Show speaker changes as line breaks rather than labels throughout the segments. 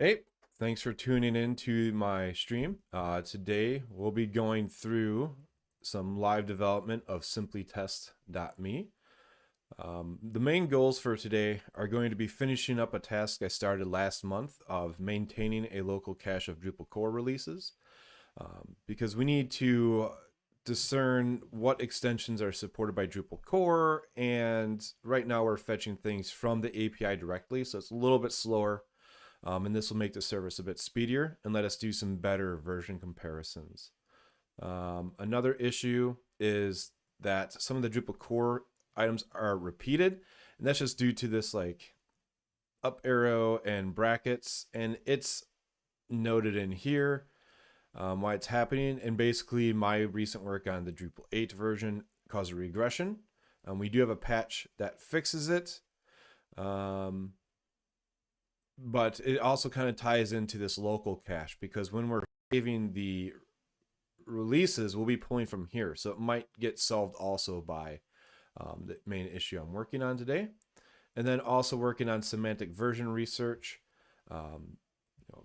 Hey, thanks for tuning in to my stream. Today we'll be going through some live development of simplytest.me. The main goals for today are going to be finishing up a task I started last month of maintaining a local cache of Drupal core releases, because we need to discern what extensions are supported by Drupal core, and right now we're fetching things from the API directly, so it's a little bit slower. And this will make the service a bit speedier and let us do some better version comparisons. Another issue is that some of the Drupal core items are repeated, and that's just due to this like up arrow and brackets, and it's noted in here why it's happening. And basically my recent work on the Drupal 8 version caused a regression. We do have a patch that fixes it. But it also kind of ties into this local cache, because when we're saving the releases, we'll be pulling from here. So it might get solved also by the main issue I'm working on today. And then also working on semantic version research,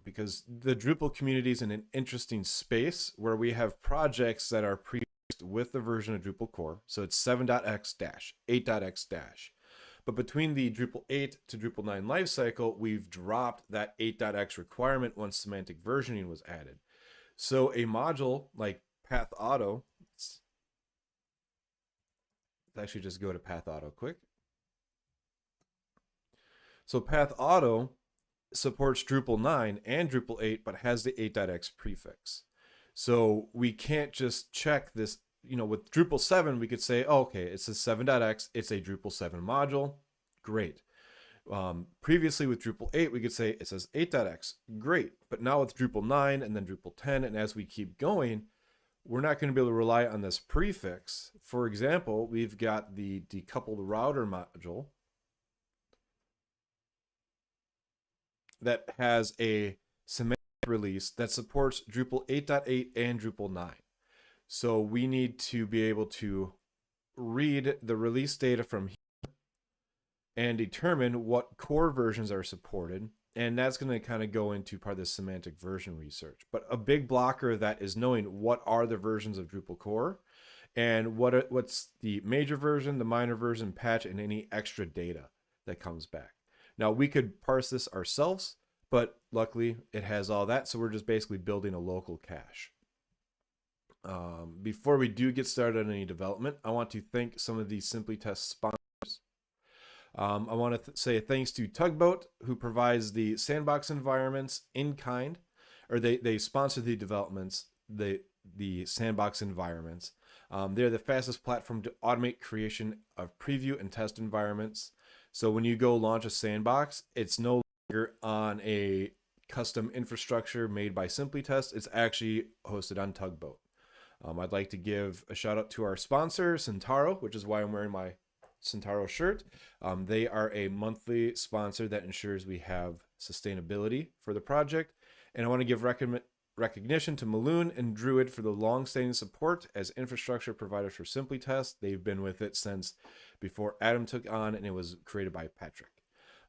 because the Drupal community is in an interesting space where we have projects that are pre-released with the version of Drupal core. So it's 7.x-, 8.x-. But between the Drupal 8 to Drupal 9 lifecycle, we've dropped that 8.x requirement once semantic versioning was added. So a module like Path Auto, let's actually just go to Path Auto quick. So Path Auto supports Drupal 9 and Drupal 8, but has the 8.x prefix. So we can't just check this. With Drupal 7, we could say, oh, okay, it's a 7.x, it's a Drupal 7 module, great. Previously with Drupal 8, we could say it says 8.x, great. But now with Drupal 9 and then Drupal 10, and as we keep going, we're not going to be able to rely on this prefix. For example, we've got the decoupled router module that has a semantic release that supports Drupal 8.8 and Drupal 9. So we need to be able to read the release data from here and determine what core versions are supported. And that's going to kind of go into part of the semantic version research. But a big blocker of that is knowing what are the versions of Drupal core and what's the major version, the minor version, patch, and any extra data that comes back. Now, we could parse this ourselves, but luckily it has all that. So we're just basically building a local cache. Before we do get started on any development, I want to thank some of these simplytest sponsors. I want to say thanks to Tugboat, who provides the sandbox environments in kind, or they sponsor the developments, the sandbox environments. They're the fastest platform to automate creation of preview and test environments. So when you go launch a sandbox, it's no longer on a custom infrastructure made by Simplytest. It's actually hosted on Tugboat. I'd like to give a shout out to our sponsor, Centauro, which is why I'm wearing my Centauro shirt. They are a monthly sponsor that ensures we have sustainability for the project. And I want to give recognition to Maloon and Druid for the long-standing support as infrastructure providers for Simplytest. They've been with it since before Adam took on, and it was created by Patrick.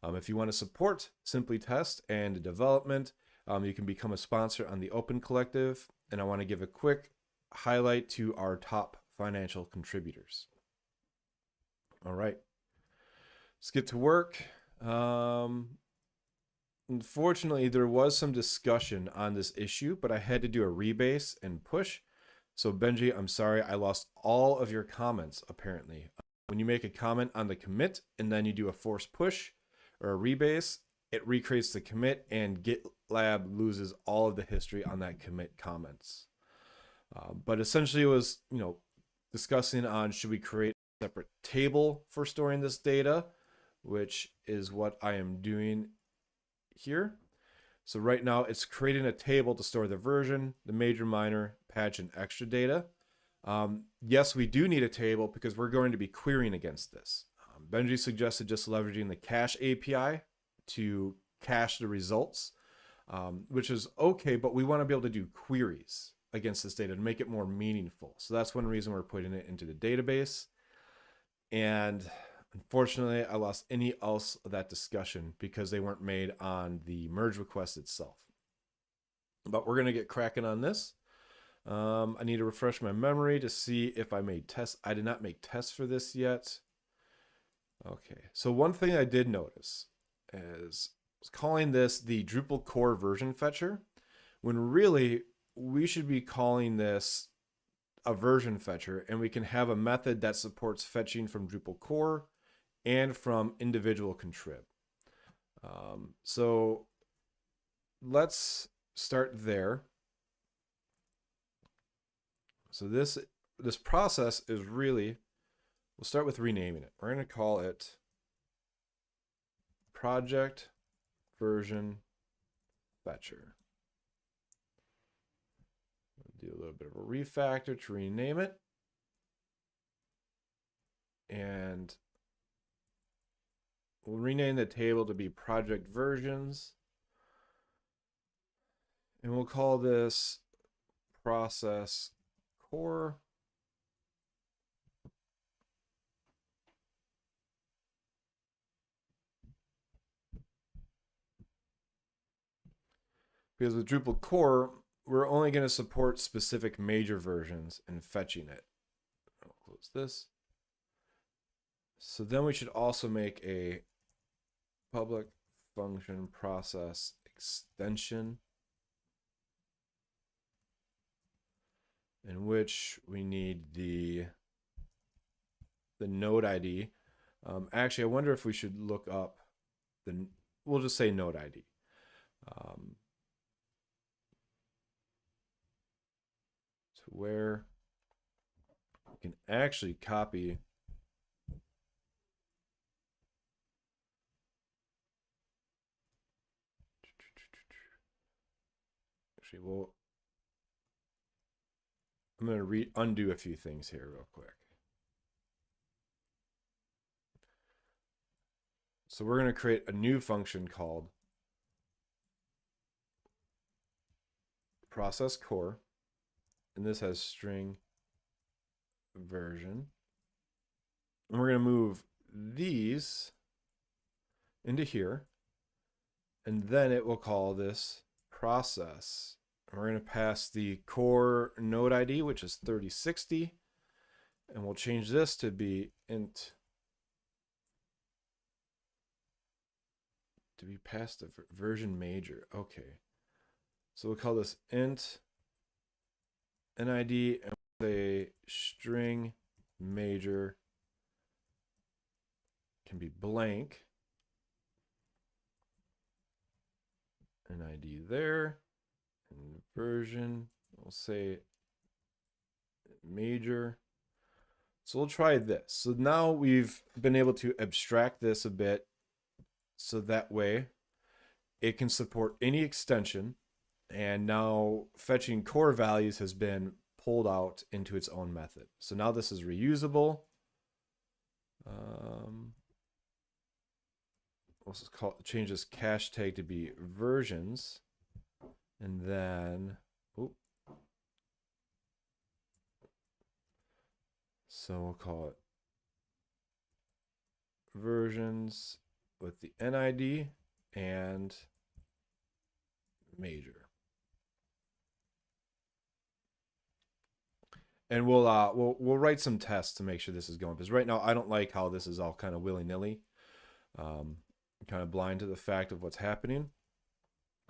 If you want to support Simplytest and development, you can become a sponsor on the Open Collective. And I want to give a quick highlight to our top financial contributors. All right, let's get to work. Unfortunately, there was some discussion on this issue, but I had to do a rebase and push. So Benji, I'm sorry, I lost all of your comments apparently. When you make a comment on the commit and then you do a force push or a rebase, it recreates the commit and GitLab loses all of the history on that commit comments. But essentially it was, discussing on should we create a separate table for storing this data, which is what I am doing here. So right now it's creating a table to store the version, the major, minor, patch, and extra data. Yes, we do need a table because we're going to be querying against this. Benji suggested just leveraging the cache API to cache the results, which is okay, but we want to be able to do queries against this data to make it more meaningful. So that's one reason we're putting it into the database. And Unfortunately, I lost any else of that discussion because they weren't made on the merge request itself. But we're going to get cracking on this. I need to refresh my memory to see if I made tests. I did not make tests for this yet. Okay, so one thing I did notice is I was calling this the Drupal core version fetcher, when really we should be calling this a version fetcher, and we can have a method that supports fetching from Drupal core and from individual contrib. So let's start there. So this process is really, we'll start with renaming it. We're going to call it project version fetcher. We'll do a little bit of a refactor to rename it. And we'll rename the table to be project versions. And we'll call this process core. Because with Drupal core, we're only going to support specific major versions and fetching it. I'll close this. So then we should also make a public function process extension, in which we need the node ID. Actually, I wonder if we should look up we'll just say node ID. To where we can actually copy I'm going to undo a few things here real quick. So we're going to create a new function called process core, and this has string version. And we're going to move these into here, and then it will call this process. And we're going to pass the core node ID, which is 3060, and we'll change this to be int, to be passed a version major. Okay, so we'll call this int NID, and we'll say string major can be blank, NID there, and version, we'll say major. So we'll try this. So now we've been able to abstract this a bit, so that way it can support any extension, and now fetching core values has been pulled out into its own method. So now this is reusable. We'll change this cache tag to be versions, and then so we'll call it versions with the NID and major. And we'll write some tests to make sure this is going, because right now I don't like how this is all kind of willy-nilly. Kind of blind to the fact of what's happening.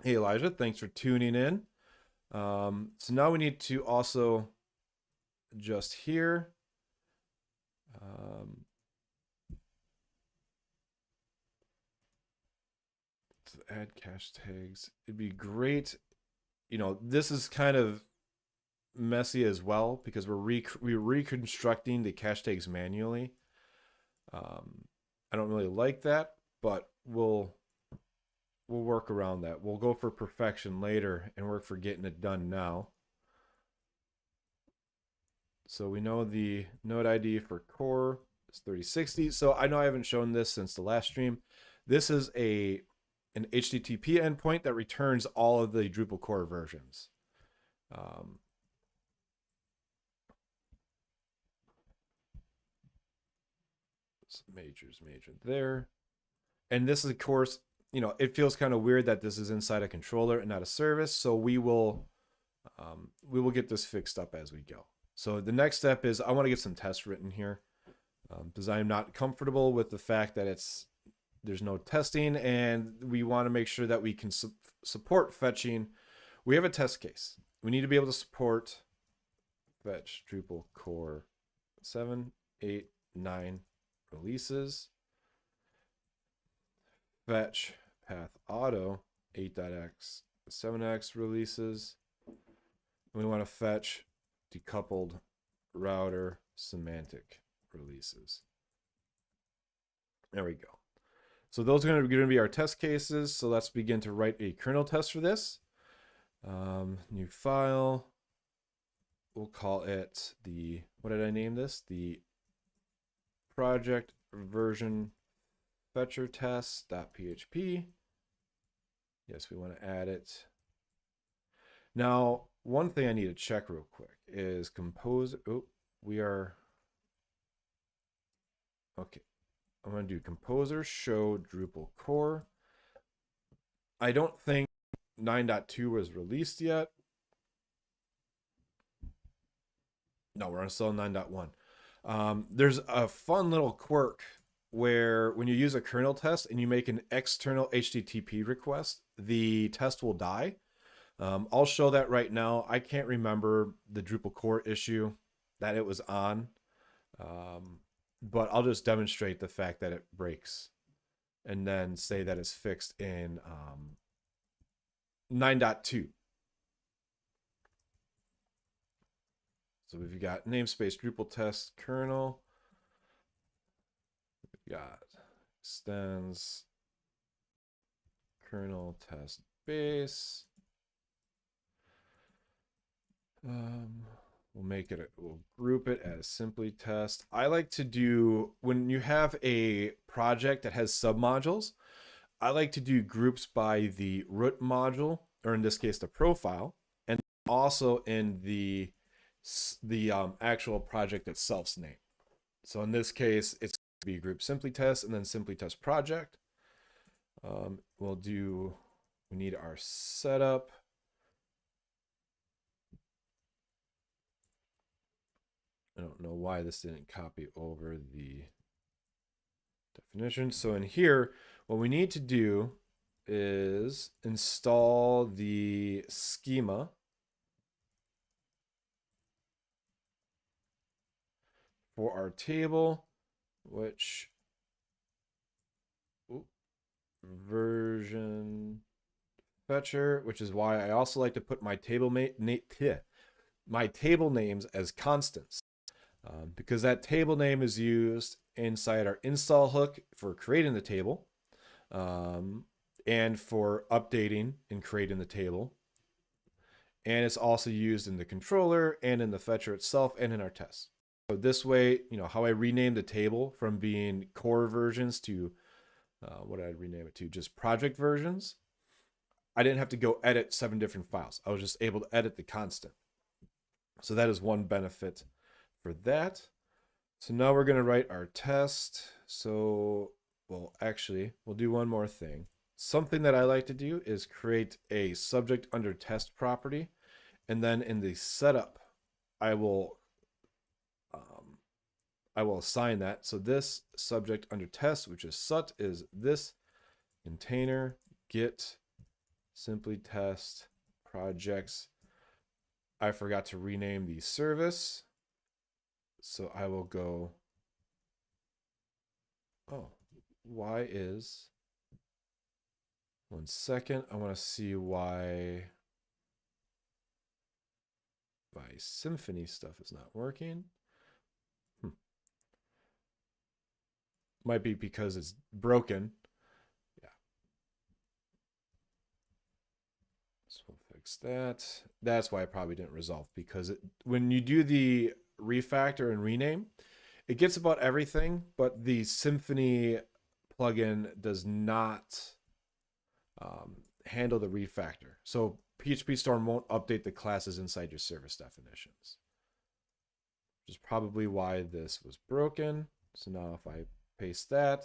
Hey Elijah, thanks for tuning in. So now we need to also adjust here. To add cache tags, it'd be great. You know, this is kind of messy as well because we're reconstructing the cache tags manually. I don't really like that, but we'll work around that. We'll go for perfection later and work for getting it done now. So we know the node ID for core is 3060. So I know I haven't shown this since the last stream. This is an HTTP endpoint that returns all of the Drupal core versions. major there. And this is, of course, it feels kind of weird that this is inside a controller and not a service. So we will get this fixed up as we go. So the next step is I want to get some tests written here because I'm not comfortable with the fact that there's no testing, and we want to make sure that we can support fetching. We have a test case. We need to be able to support fetch Drupal core 7, 8, 9 releases. Fetch path auto 8.x, 7x releases. And we want to fetch decoupled router semantic releases. There we go. So those are going to be our test cases. So let's begin to write a kernel test for this. New file. We'll call it what did I name this? The project version fetcher test.php. Yes, we want to add it. Now, one thing I need to check real quick is compose. Oh, we are. Okay. I'm going to do composer show Drupal core. I don't think 9.2 was released yet. No, we're still on 9.1. There's a fun little quirk where when you use a kernel test and you make an external HTTP request, the test will die. I'll show that right now. I can't remember the Drupal core issue that it was on, but I'll just demonstrate the fact that it breaks and then say that it's fixed in 9.2. So we've got namespace Drupal test kernel. We've got extends kernel test base. We'll group it as simply test. I like to do, when you have a project that has submodules, I like to do groups by the root module, or in this case, the profile, and also in the actual project itself's name. So in this case, it's going to be group simply test and then simply test project. We need our setup. I don't know why this didn't copy over the definition. So in here, what we need to do is install the schema for our table, which version fetcher, which is why I also like to put my table names as constants. Because that table name is used inside our install hook for creating the table and for updating and creating the table. And it's also used in the controller and in the fetcher itself and in our tests. So this way, how I renamed the table from being core versions to, what did I rename it to? Just project versions. I didn't have to go edit 7 different files. I was just able to edit the constant. So that is one benefit for that. So now we're going to write our test. So, we'll do one more thing. Something that I like to do is create a subject under test property. And then in the setup, I will assign that. So this subject under test, which is sut, is this container get simply test projects. I forgot to rename the service. So I will go, why is, one second, I want to see why my Symfony stuff is not working. Might be because it's broken. Yeah. So we'll fix that. That's why it probably didn't resolve, because when you do the refactor and rename, it gets about everything, but the Symfony plugin does not handle the refactor. So PHP Storm won't update the classes inside your service definitions, which is probably why this was broken. So now if I paste that,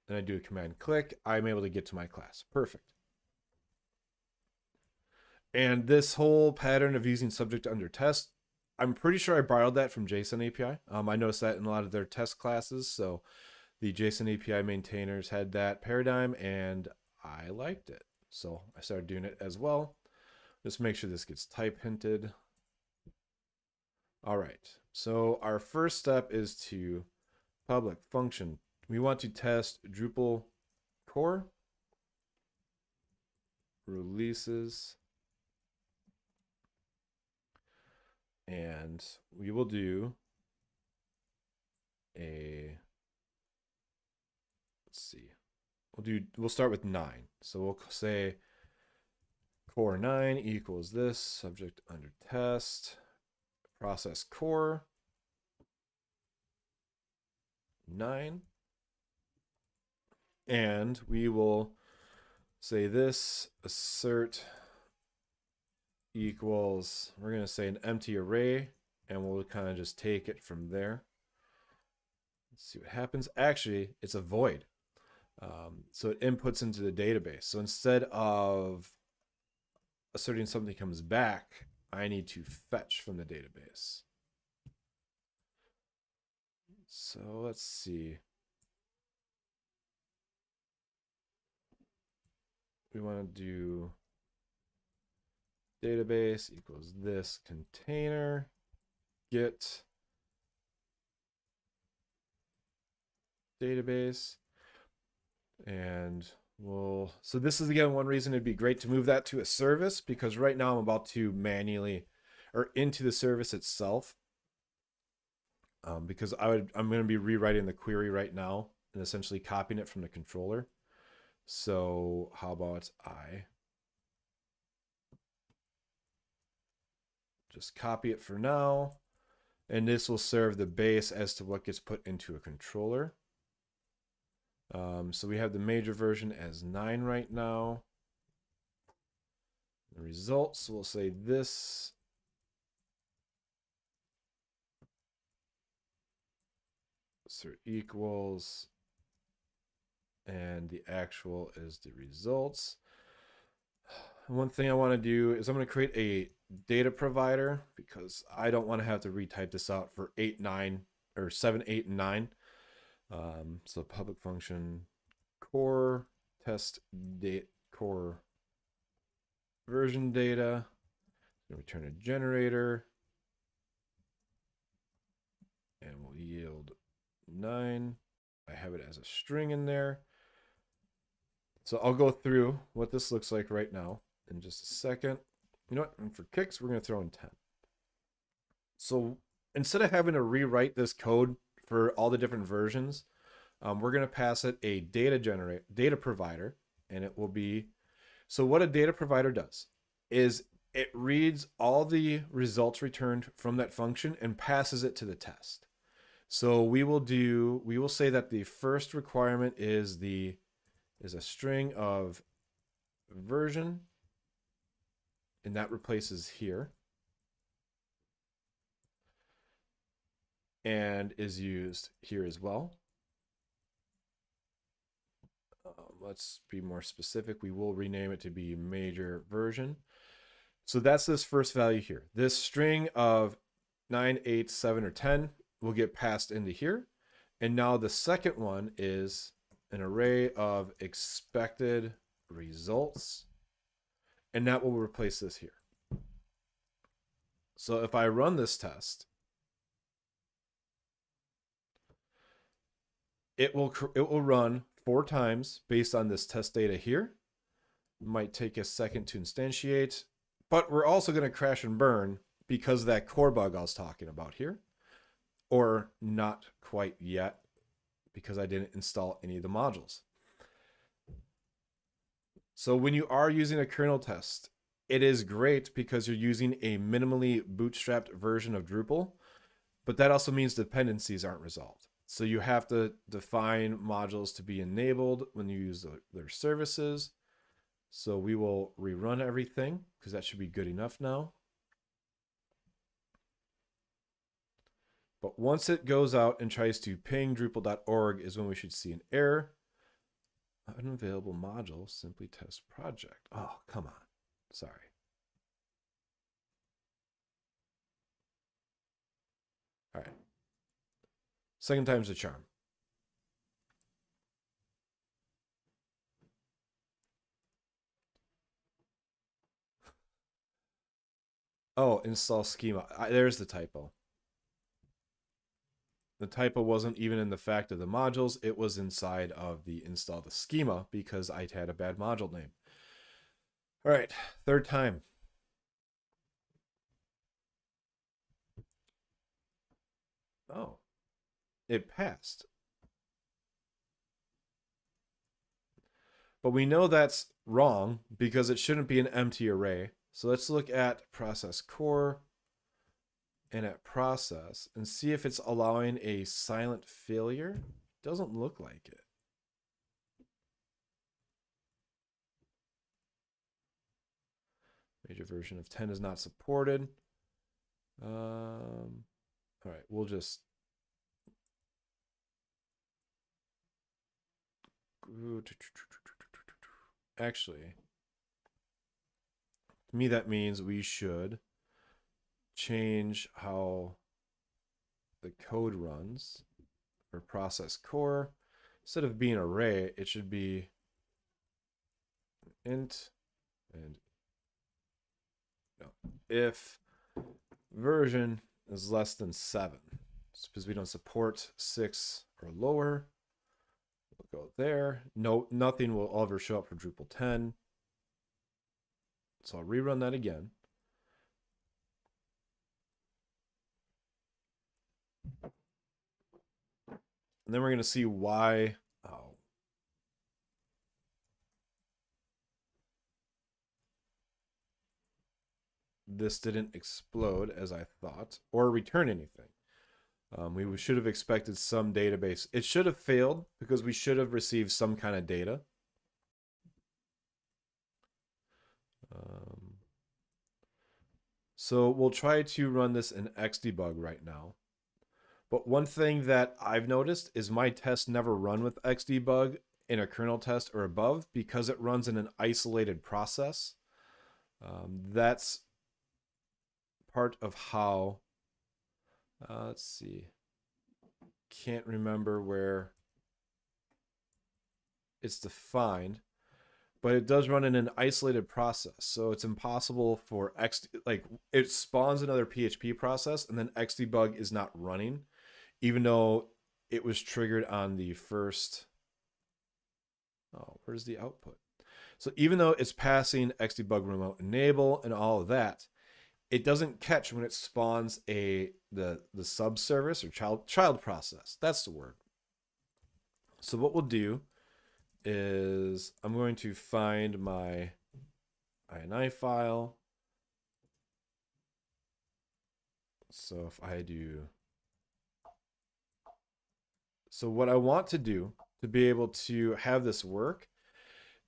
and I do a command click, I'm able to get to my class. Perfect. And this whole pattern of using subject under test, I'm pretty sure I borrowed that from JSON API. I noticed that in a lot of their test classes. So the JSON API maintainers had that paradigm and I liked it. So I started doing it as well. Just make sure this gets type hinted. All right, so our first step is to public function. We want to test Drupal core releases, and we will do a, let's see, we'll start with 9. So we'll say core 9 equals this, subject under test, process core 9, and we will say this assert equals, we're going to say an empty array, and we'll kind of just take it from there. Let's see what happens. Actually, it's a void. So it inputs into the database. So instead of asserting something comes back, I need to fetch from the database. So let's see. We want to do database equals this container get database, and so this is again one reason it'd be great to move that to a service, because right now I'm about to manually or into the service itself, because I'm going to be rewriting the query right now and essentially copying it from the controller. So how about I just copy it for now, and this will serve the base as to what gets put into a controller. So we have the major version as 9 right now. The results, we'll say this assert equals, and the actual is the results. One thing I want to do is I'm going to create a data provider, because I don't want to have to retype this out for 8, 9, or 7, 8, and 9. So public function core test date core version data, return a generator, and we'll yield 9. I have it as a string in there. So I'll go through what this looks like right now in just a second. You know what? And for kicks, we're going to throw in 10. So instead of having to rewrite this code for all the different versions, we're going to pass it a data provider, and it will be, so what a data provider does is it reads all the results returned from that function and passes it to the test. So we will say that the first requirement is a string of version, and that replaces here, and is used here as well. Let's be more specific. We will rename it to be major version. So that's this first value here. This string of 9, 8, 7, or 10 will get passed into here. And now the second one is an array of expected results, and that will replace this here. So if I run this test, it will run 4 times based on this test data here. It might take a second to instantiate, but we're also going to crash and burn because of that core bug I was talking about here, or not quite yet because I didn't install any of the modules. So when you are using a kernel test, it is great because you're using a minimally bootstrapped version of Drupal, but that also means dependencies aren't resolved. So you have to define modules to be enabled when you use their services. So we will rerun everything because that should be good enough now. But once it goes out and tries to ping Drupal.org is when we should see an error. Unavailable module, simply test project. Oh, come on. Sorry. All right. Second time's the charm. Oh, install schema. There's the typo. The typo wasn't even in the fact of the modules. It was inside of the install the schema because I had a bad module name. All right, third time. Oh, it passed. But we know that's wrong because it shouldn't be an empty array. So let's look at process core and at process and see if it's allowing a silent failure. Doesn't look like it. Major version of 10 is not supported. All right, we'll just actually, to me that means we should change how the code runs for process core. Instead of being array, it should be int and no, if version is less than 7. It's because we don't support 6 or lower. We'll go there. No, nothing will ever show up for Drupal 10. So I'll rerun that again. And then we're going to see why. Oh. This didn't explode as I thought or return anything. We should have expected some database. It should have failed because we should have received some kind of data. So we'll try to run this in Xdebug right now. But one thing that I've noticed is my tests never run with Xdebug in a kernel test or above because it runs in an isolated process. That's part of how, let's see, can't remember where it's defined, but it does run in an isolated process. So it's impossible for it spawns another PHP process and then Xdebug is not running, even though it was triggered on the first. Oh, where's the output? So even though it's passing Xdebug remote enable and all of that, it doesn't catch when it spawns the subservice or child process. That's the word. So what we'll do is I'm going to find my INI file. So if I do, so what I want to do to be able to have this work,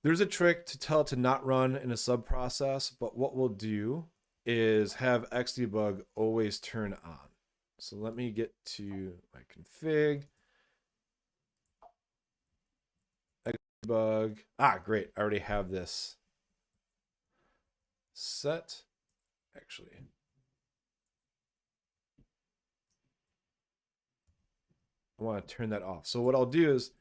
there's a trick to tell it to not run in a sub process, but what we'll do is have Xdebug always turn on. So let me get to my config. Xdebug. Ah, great. I already have this set. Actually, I want to turn that off. So what I'll do is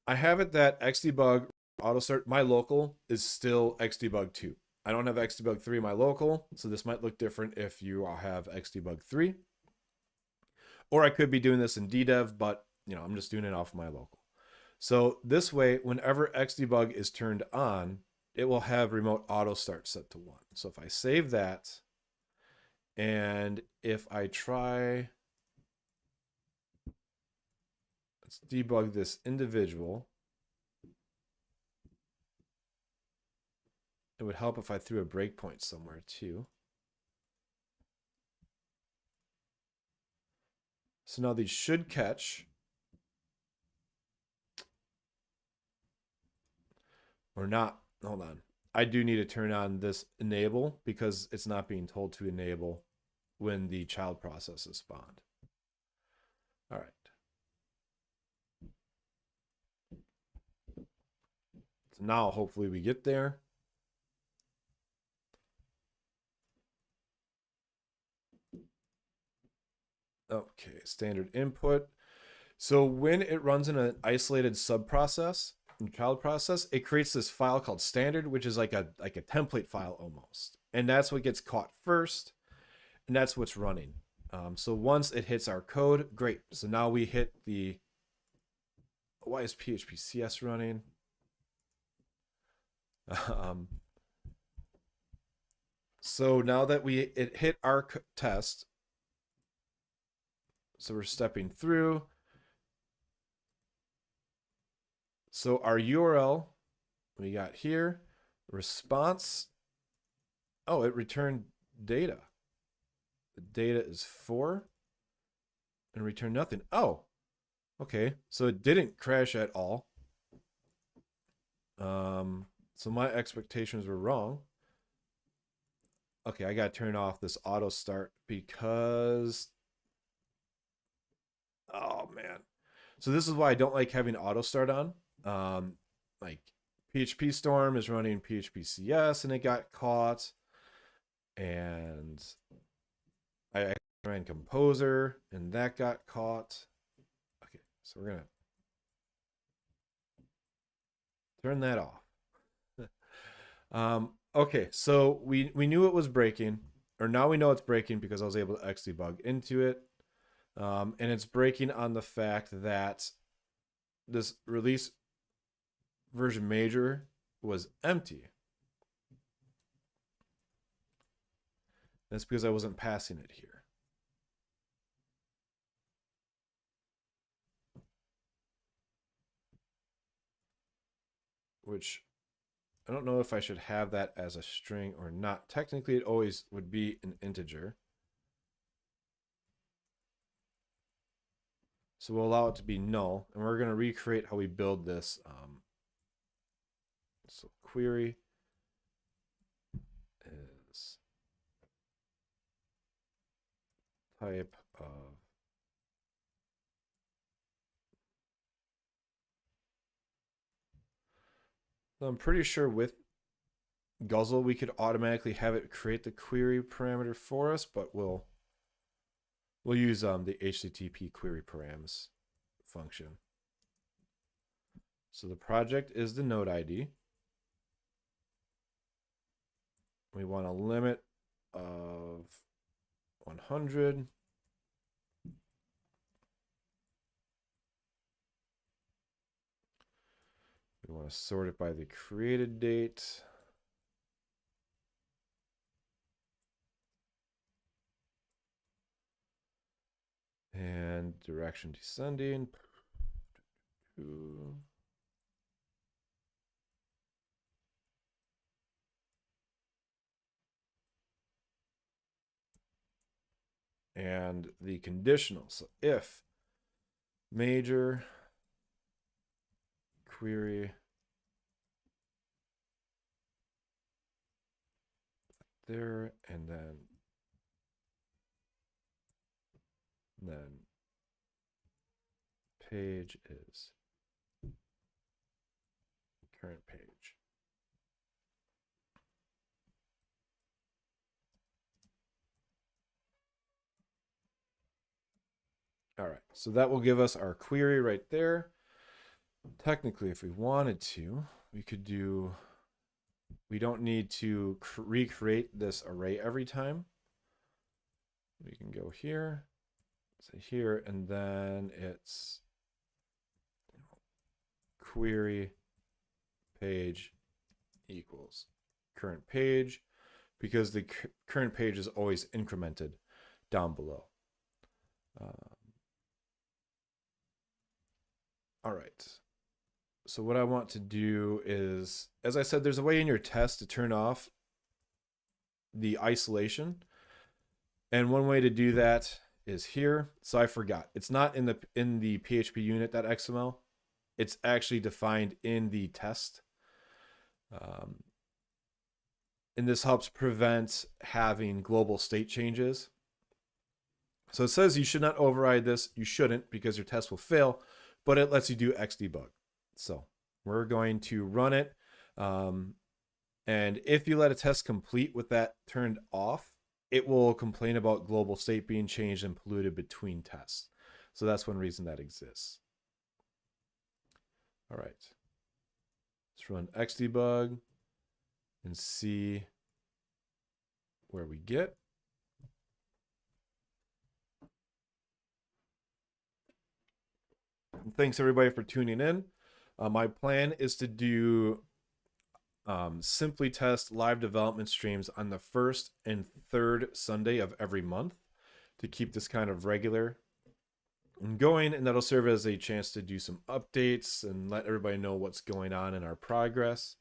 I have it that Xdebug auto start. My local is still Xdebug 2. I don't have Xdebug 3 in my local, so this might look different if you have Xdebug 3. Or I could be doing this in DDev, but I'm just doing it off my local. So this way, whenever Xdebug is turned on, it will have remote auto start set to 1. So if I save that, and if I try, let's debug this individual. It would help if I threw a breakpoint somewhere too. So now these should catch. Or not. Hold on. I do need to turn on this enable because it's not being told to enable when the child process is spawned. All right. So now hopefully we get there. Okay, standard input. So when it runs in an isolated sub process, in child process, it creates this file called standard, which is like a template file almost. And that's what gets caught first, and that's what's running. So once it hits our code, great. So now we hit the, why is PHP CS running? So now that it hit our test, so we're stepping through. So our URL we got here, response. Oh, it returned data. The data is 4 and return nothing. Oh, okay. So it didn't crash at all. So my expectations were wrong. Okay, I got to turn off this auto start because, oh man. So this is why I don't like having auto start on. Like PHP Storm is running PHP CS and it got caught. And I ran Composer and that got caught. Okay, so we're gonna turn that off. Okay, so we knew it was breaking, or now we know it's breaking because I was able to xdebug into it. And it's breaking on the fact that this release version major was empty. That's because I wasn't passing it here. Which I don't know if I should have that as a string or not. Technically, it always would be an integer. So we'll allow it to be null, and we're going to recreate how we build this. So query is type of so I'm pretty sure with Guzzle we could automatically have it create the query parameter for us, but we'll use the HTTP query params function. So the project is the node ID. We want a limit of 100. We want to sort it by the created date. And direction descending. And the conditional. So if major query there, and then page is current page. All right, so that will give us our query right there. Technically, if we wanted to, we could do, we don't need to recreate this array every time. We can go here, say here, and then it's query page equals current page, because the current page is always incremented down below. All right. So what I want to do is, as I said, there's a way in your test to turn off the isolation. And one way to do that is here. So I forgot. It's not in the PHP unit.xml. It's actually defined in the test. And this helps prevent having global state changes So it says you should not override this. You shouldn't, because your test will fail, but it lets you do xdebug. So we're going to run it. And if you let a test complete with that turned off, it will complain about global state being changed and polluted between tests. So that's one reason that exists. All right. Let's run xdebug and see where we get. And thanks everybody for tuning in. My plan is to do simply test live development streams on the first and third Sunday of every month to keep this kind of regular and going, and that'll serve as a chance to do some updates and let everybody know what's going on in our progress,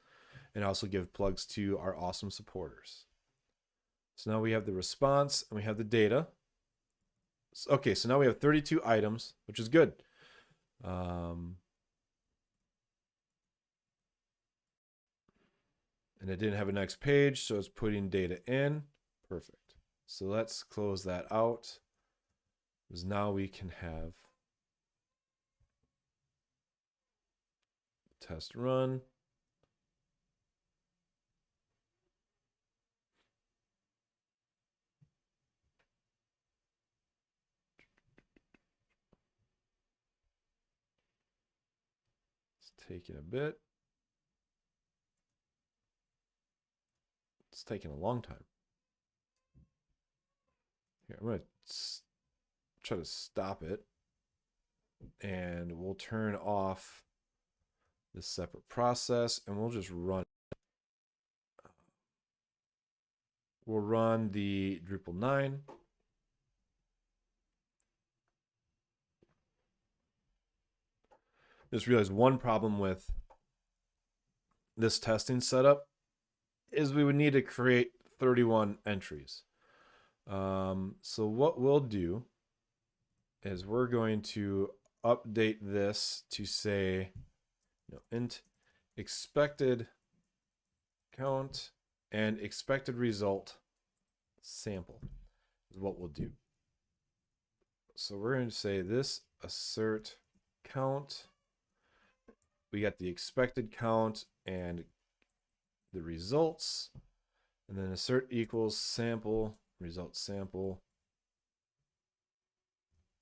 and also give plugs to our awesome supporters. So now we have the response and we have the data. Okay, so now we have 32 items, which is good. And it didn't have a next page, so it's putting data in. Perfect. So let's close that out, because now we can have test run. It's taking a bit. It's taking a long time. Here, I'm going to try to stop it, and we'll turn off this separate process, and we'll just run. We'll run the Drupal 9. Just realized one problem with this testing setup is we would need to create 31 entries. So what we'll do is we're going to update this to say, int expected count and expected result sample is what we'll do. So we're going to say this assert count. We got the expected count and the results, and then assert equals sample result sample,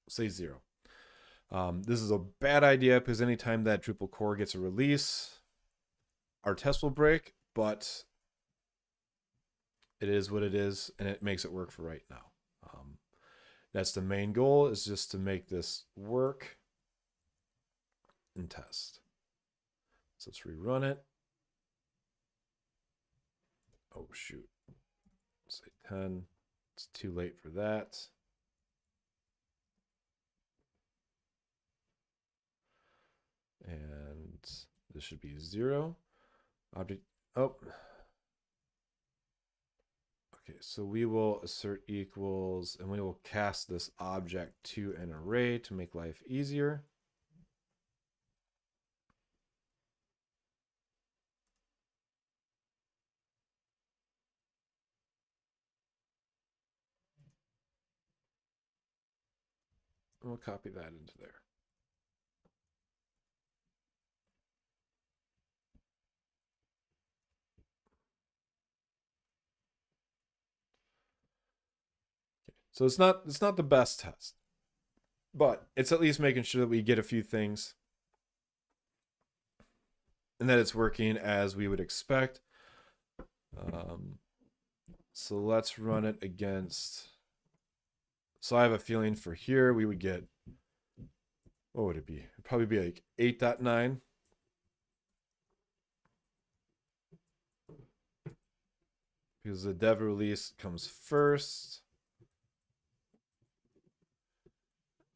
say 0. This is a bad idea, because anytime that Drupal core gets a release, our test will break, but it is what it is, and it makes it work for right now. That's the main goal, is just to make this work and test. So let's rerun it. Oh, shoot. Say 10. It's too late for that. And this should be 0. Object. Oh. Okay, so we will assert equals, and we will cast this object to an array to make life easier. And we'll copy that into there. So it's not the best test, but it's at least making sure that we get a few things and that it's working as we would expect. So let's run it against. So I have a feeling for here we would get, what would it be? It'd probably be like 8.9. Because the dev release comes first.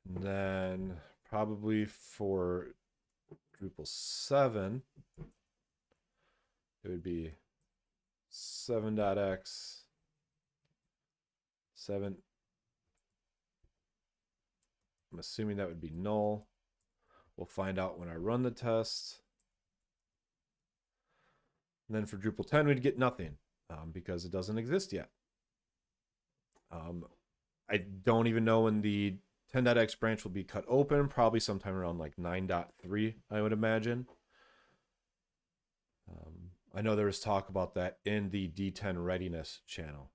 And then probably for Drupal 7, it would be 7.x 7. I'm assuming that would be null. We'll find out when I run the test. And then for Drupal 10, we'd get nothing because it doesn't exist yet. I don't even know when the 10.x branch will be cut open, probably sometime around like 9.3, I would imagine. I know there was talk about that in the D10 readiness channel.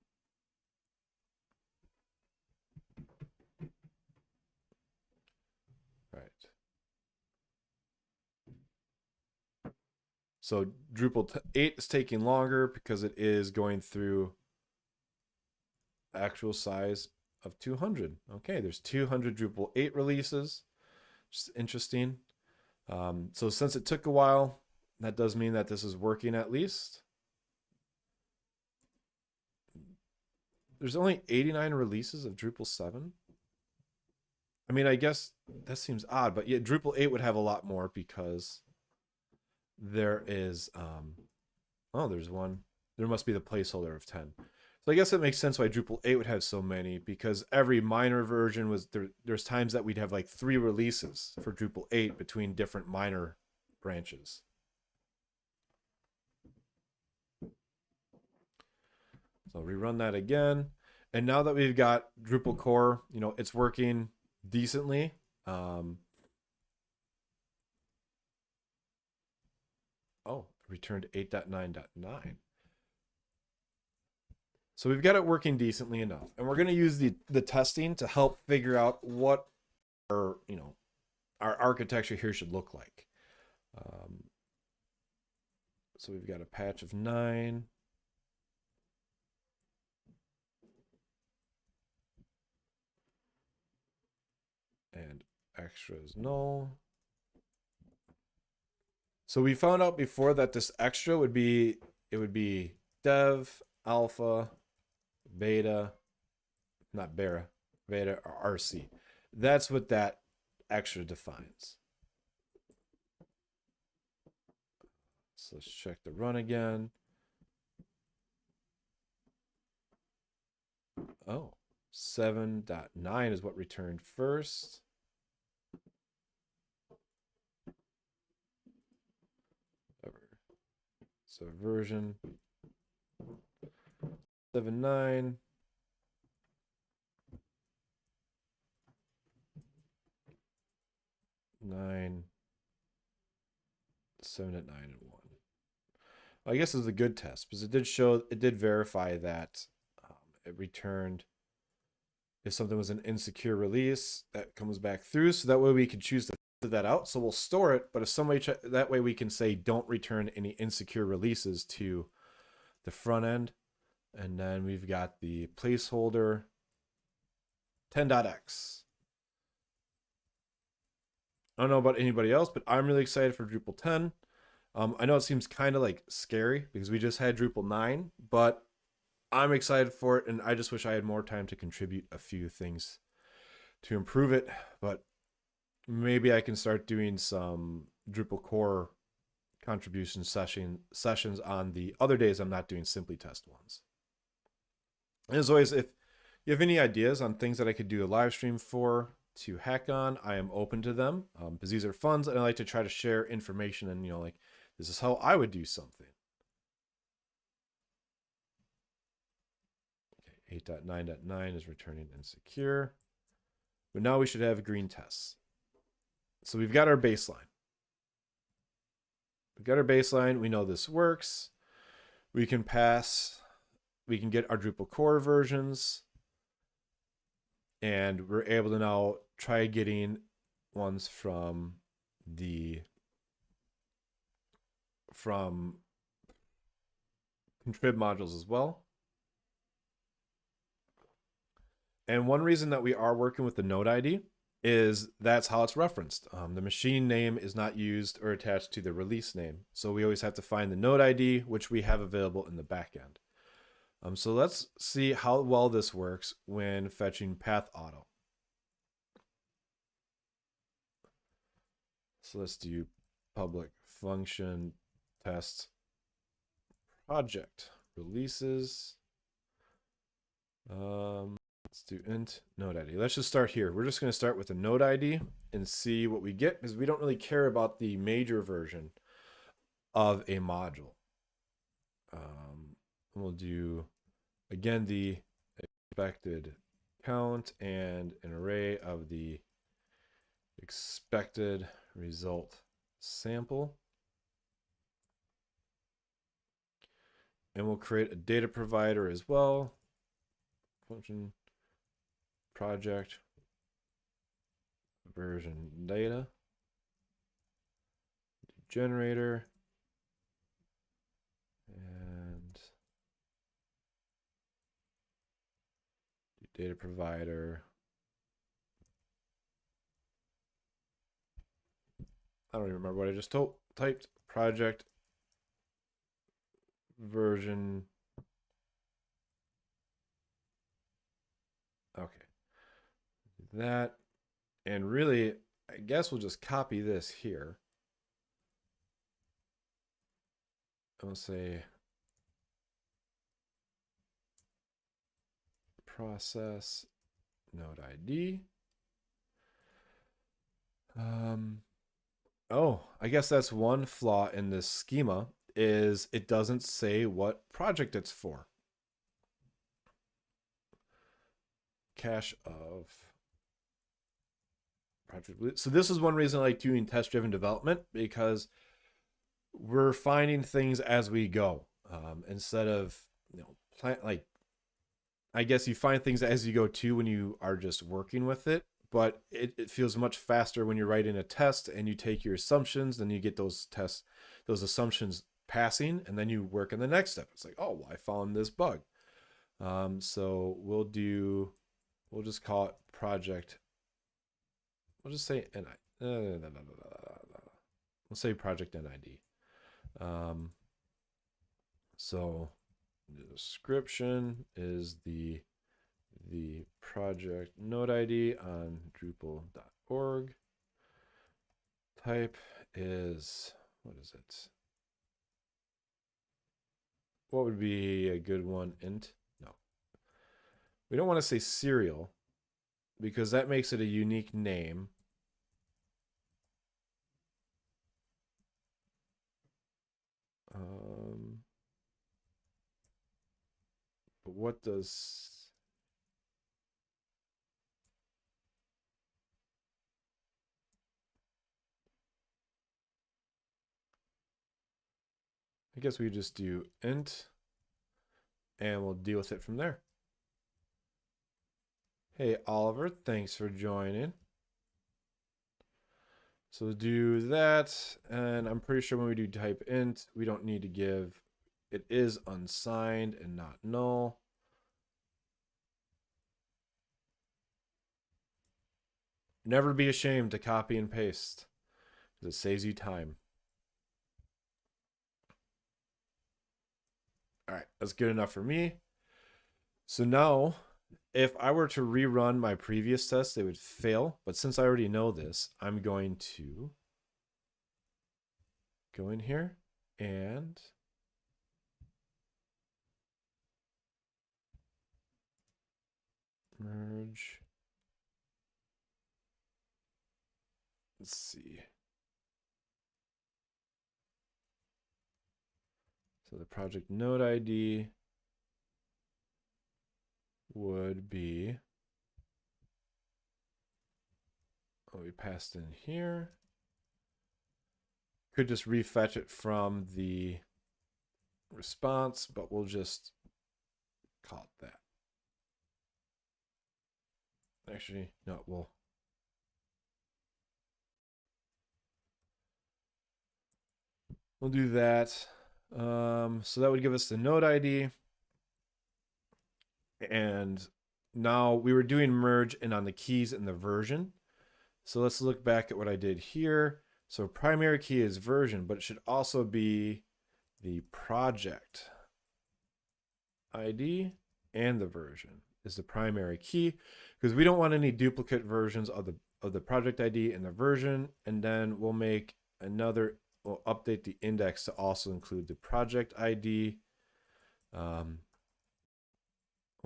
Right. So Drupal 8 is taking longer because it is going through actual size of 200. Okay, there's 200 Drupal 8 releases. Just interesting. So since it took a while, that does mean that this is working at least. There's only 89 releases of Drupal 7. I mean, I guess that seems odd, but yeah, Drupal 8 would have a lot more because there is, oh, there's one. There must be the placeholder of 10. So I guess it makes sense why Drupal 8 would have so many, because every minor version was there's times that we'd have like 3 releases for Drupal 8 between different minor branches. So rerun that again. And now that we've got Drupal core, you know, it's working decently. Oh, returned 8.9.9. So we've got it working decently enough. And we're going to use the testing to help figure out what our, you know, our architecture here should look like. So we've got a patch of 9. And extra is null. So we found out before that this extra would be, it would be dev, alpha, beta, not beta, beta or RC. That's what that extra defines. So let's check the run again. Oh, 7.9 is what returned first. So version 7.9. 9, 7 at 9 and 1. I guess it's a good test because it did verify that it returned if something was an insecure release that comes back through. So that way we can choose to filter that out. So we'll store it, but if somebody that way we can say don't return any insecure releases to the front end. And then we've got the placeholder 10.x. I don't know about anybody else, but I'm really excited for Drupal 10. I know it seems kind of like scary because we just had Drupal 9, but I'm excited for it, and I just wish I had more time to contribute a few things to improve it. But maybe I can start doing some Drupal core contribution sessions on the other days I'm not doing simply test ones. And as always, if you have any ideas on things that I could do a live stream for to hack on, I am open to them because these are fun, and I like to try to share information and, you know, like this is how I would do something. Okay, 8.9.9 is returning insecure, but now we should have green tests. So we've got our baseline. We've got our baseline. We know this works. We can get our Drupal core versions, and we're able to now try getting ones from contrib modules as well. And one reason that we are working with the node ID is that's how it's referenced. The machine name is not used or attached to the release name. So we always have to find the node ID, which we have available in the backend. So let's see how well this works when fetching path auto. So let's do public function test project releases. Let's do int node ID. Let's just start here. We're just going to start with the node ID and see what we get because we don't really care about the major version of a module. We'll do again the expected count and an array of the expected result sample. And we'll create a data provider as well. Function project version data generator and data provider. I don't even remember what I just typed. Project version. Okay. That. And really, I guess we'll just copy this here. I'm going to say process node ID. Oh, I guess that's one flaw in this schema is it doesn't say what project it's for. Cache of project. So this is one reason I like doing test-driven development, because we're finding things as we go, instead of, like, I guess you find things as you go too when you are just working with it, but it feels much faster when you're writing a test and you take your assumptions, then you get those assumptions passing, and then you work in the next step. It's like, oh, well, I found this bug. So we'll just call it project. We'll just say NID. We'll say project NID. So the description is the project node ID on Drupal.org. Type is, what is it? What would be a good one? Int? No. We don't want to say serial because that makes it a unique name. But what does... I guess we just do int and we'll deal with it from there. Hey, Oliver, thanks for joining. So do that, and I'm pretty sure when we do type int, we don't need to give, it is unsigned and not null. Never be ashamed to copy and paste, because it saves you time. All right, that's good enough for me. So now, if I were to rerun my previous test, they would fail. But since I already know this, I'm going to go in here and merge. Let's see. So the project node ID would be what we passed in here. Could just refetch it from the response, but we'll just call it that. Actually, no, we'll do that. So that would give us the node ID. And now we were doing merge and on the keys in the version. So let's look back at what I did here. So primary key is version, but it should also be the project ID and the version is the primary key, because we don't want any duplicate versions of the project ID and the version. And then we'll make another, we'll update the index to also include the project ID. We'll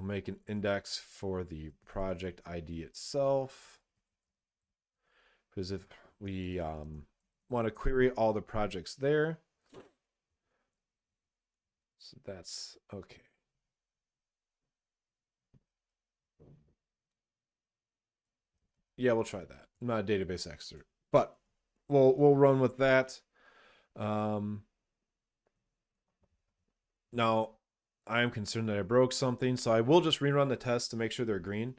make an index for the project ID itself, because if we want to query all the projects there, so that's okay. Yeah, we'll try that. I'm not a database expert, but we'll run with that. Um, Now, I am concerned that I broke something, so I will just rerun the tests to make sure they're green.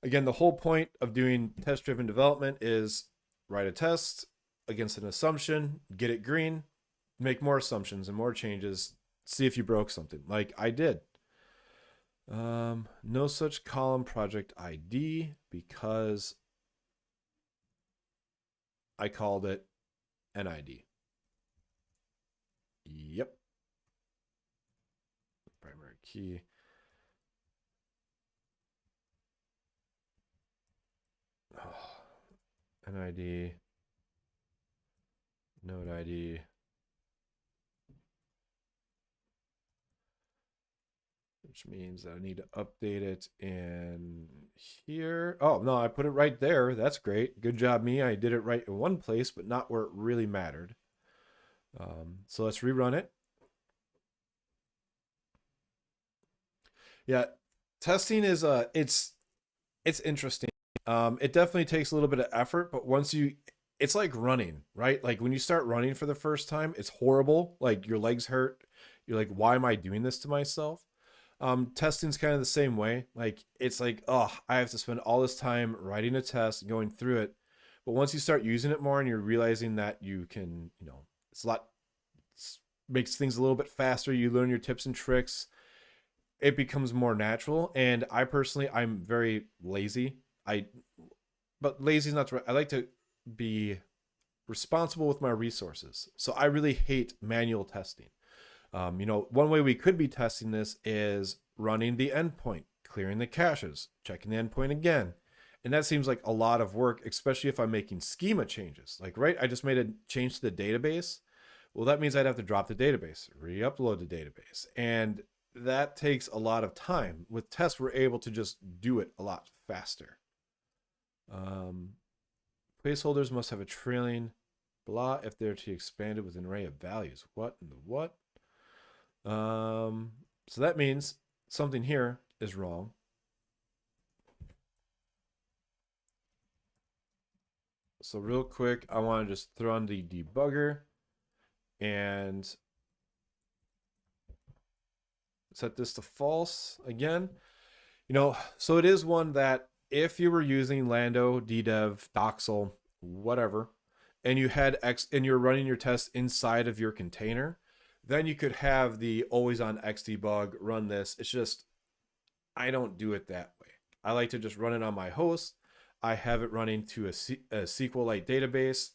Again, the whole point of doing test-driven development is write a test against an assumption, get it green, make more assumptions and more changes, see if you broke something, like I did. No such column project ID because I called it an ID. Yep. Primary key. Oh, an ID. Node ID. Which means that I need to update it in here. Oh, no, I put it right there. That's great. Good job, me. I did it right in one place, but not where it really mattered. So let's rerun it. Yeah, testing is it's interesting. It definitely takes a little bit of effort, but once you, it's like running, right? Like when you start running for the first time, it's horrible. Like your legs hurt. You're like, why am I doing this to myself? Testing's kind of the same way. Like it's like, oh, I have to spend all this time writing a test, going through it. But once you start using it more and you're realizing that you can, it's a lot, makes things a little bit faster. You learn your tips and tricks. It becomes more natural. And I personally, I'm very lazy. But lazy is not the right. I like to be responsible with my resources. So I really hate manual testing. One way we could be testing this is running the endpoint, clearing the caches, checking the endpoint again. And that seems like a lot of work, especially if I'm making schema changes. Like, right, I just made a change to the database. Well, that means I'd have to drop the database, re-upload the database. And that takes a lot of time. With tests, we're able to just do it a lot faster. Placeholders must have a trailing blah if they're to be expanded with an array of values. What in the what? So that means something here is wrong. So real quick, I want to just throw on the debugger and set this to false again. So it is one that if you were using Lando, DDev, Doxel, whatever, and you had X and you're running your test inside of your container, then you could have the always on Xdebug run this. It's just, I don't do it that way. I like to just run it on my host. I have it running to a SQLite database.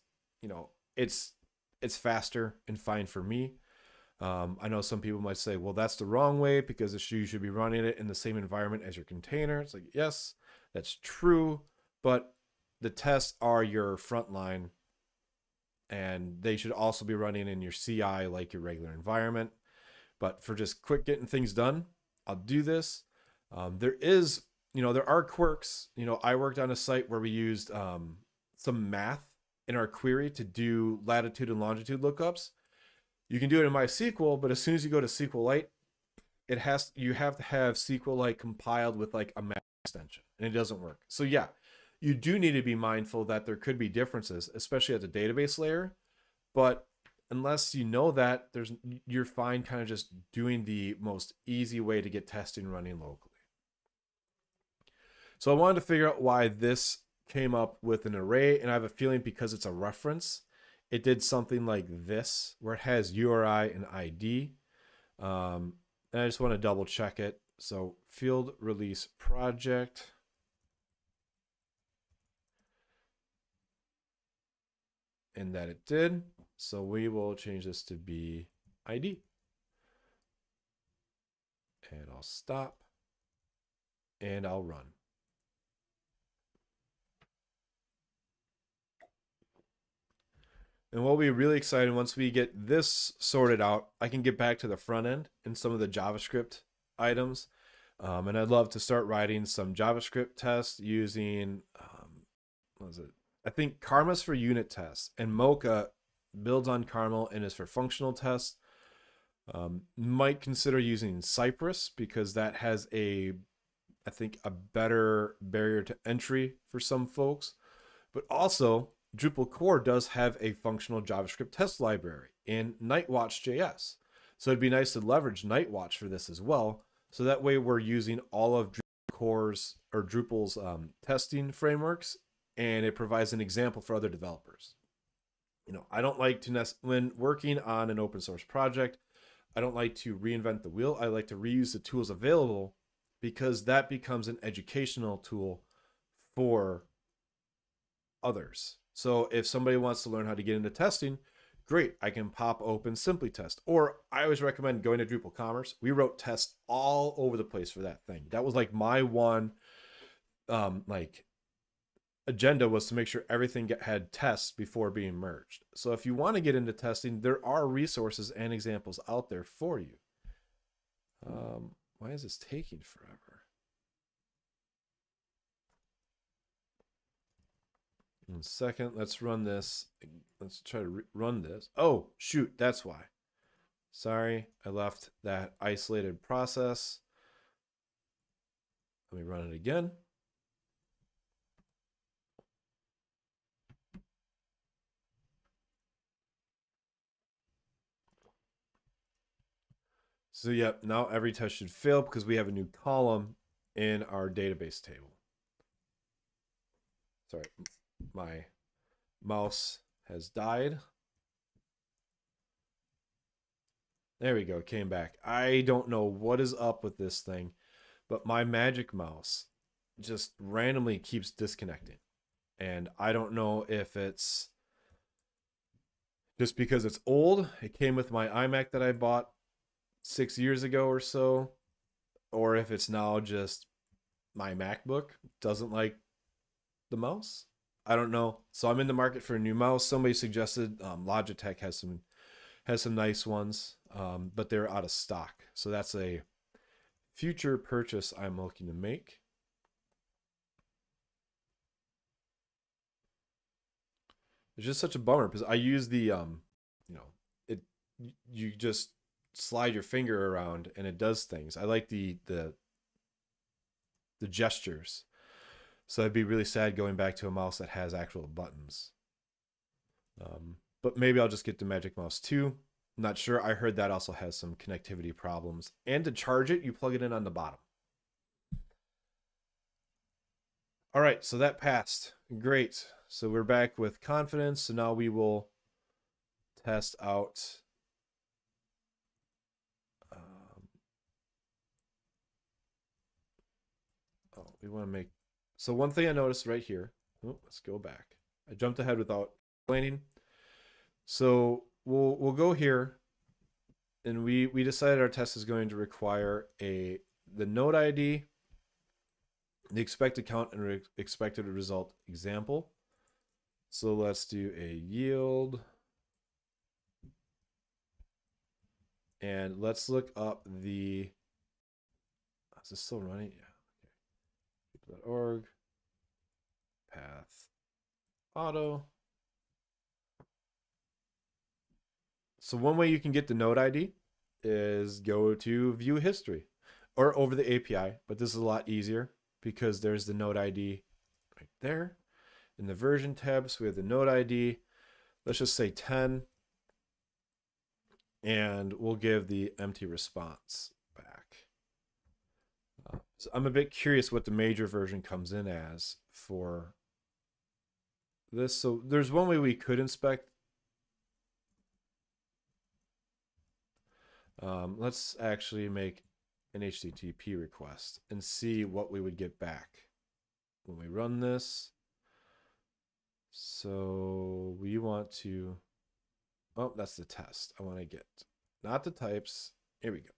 It's faster and fine for me. I know some people might say, well, that's the wrong way because you should be running it in the same environment as your container. It's like, yes, that's true, but the tests are your front line and they should also be running in your CI like your regular environment. But for just quick getting things done, I'll do this. There are quirks. I worked on a site where we used some math in our query to do latitude and longitude lookups. You can do it in MySQL, but as soon as you go to SQLite, you have to have SQLite compiled with like a math extension, and it doesn't work. So yeah, you do need to be mindful that there could be differences, especially at the database layer. But unless you know that, you're fine kind of just doing the most easy way to get testing running locally. So I wanted to figure out why this came up with an array, and I have a feeling because it's a reference, it did something like this, where it has URI and ID. And I just want to double check it. So field release project. And that it did. So we will change this to be ID. And I'll stop. And I'll run. And we'll be really excited once we get this sorted out. I can get back to the front end and some of the JavaScript items. And I'd love to start writing some JavaScript tests using, what was it? I think Karma's for unit tests, and Mocha builds on Kernel and is for functional tests. Might consider using Cypress because that has a I think, a better barrier to entry for some folks. But also, Drupal core does have a functional JavaScript test library in Nightwatch.js. So it'd be nice to leverage Nightwatch for this as well. So that way we're using all of Drupal core's or Drupal's testing frameworks, and it provides an example for other developers. I don't like to, when working on an open source project, I don't like to reinvent the wheel. I like to reuse the tools available because that becomes an educational tool for others. So if somebody wants to learn how to get into testing, great, I can pop open Simply Test. Or I always recommend going to Drupal Commerce. We wrote tests all over the place for that thing. That was like my one agenda, was to make sure everything had tests before being merged. So if you want to get into testing, there are resources and examples out there for you. Why is this taking forever? One second, let's run this. Let's try to run this. Oh, shoot, that's why. Sorry, I left that isolated process. Let me run it again. So yep, now every test should fail because we have a new column in our database table. Sorry, my mouse has died. There we go, came back. I don't know what is up with this thing, but my magic mouse just randomly keeps disconnecting. And I don't know if it's just because it's old. It came with my iMac that I bought 6 years ago or so, or if it's now just my MacBook doesn't like the mouse. I don't know. So I'm in the market for a new mouse. Somebody suggested Logitech has some nice ones, but they're out of stock. So that's a future purchase I'm looking to make. It's just such a bummer because I use the you just slide your finger around and it does things. I like the gestures. So I'd be really sad going back to a mouse that has actual buttons. But maybe I'll just get the Magic Mouse 2. I'm not sure. I heard that also has some connectivity problems. And to charge it, you plug it in on the bottom. All right, so that passed. Great. So we're back with confidence. So now we will test out we want to make, so one thing I noticed right here, let's go back. I jumped ahead without explaining. So we'll go here, and we decided our test is going to require the node ID, the expected count, and expected result example. So let's do a yield, and let's look up the, is this still running? Yeah. .org path auto. So one way you can get the node ID is go to view history or over the API, but this is a lot easier because there's the node ID right there in the version tab. So we have the node ID. Let's just say 10, and we'll give the empty response back. So I'm a bit curious what the major version comes in as for this. So there's one way we could inspect. Let's actually make an HTTP request and see what we would get back when we run this. So we want to, oh, that's the test. I want to get, not the types. Here we go.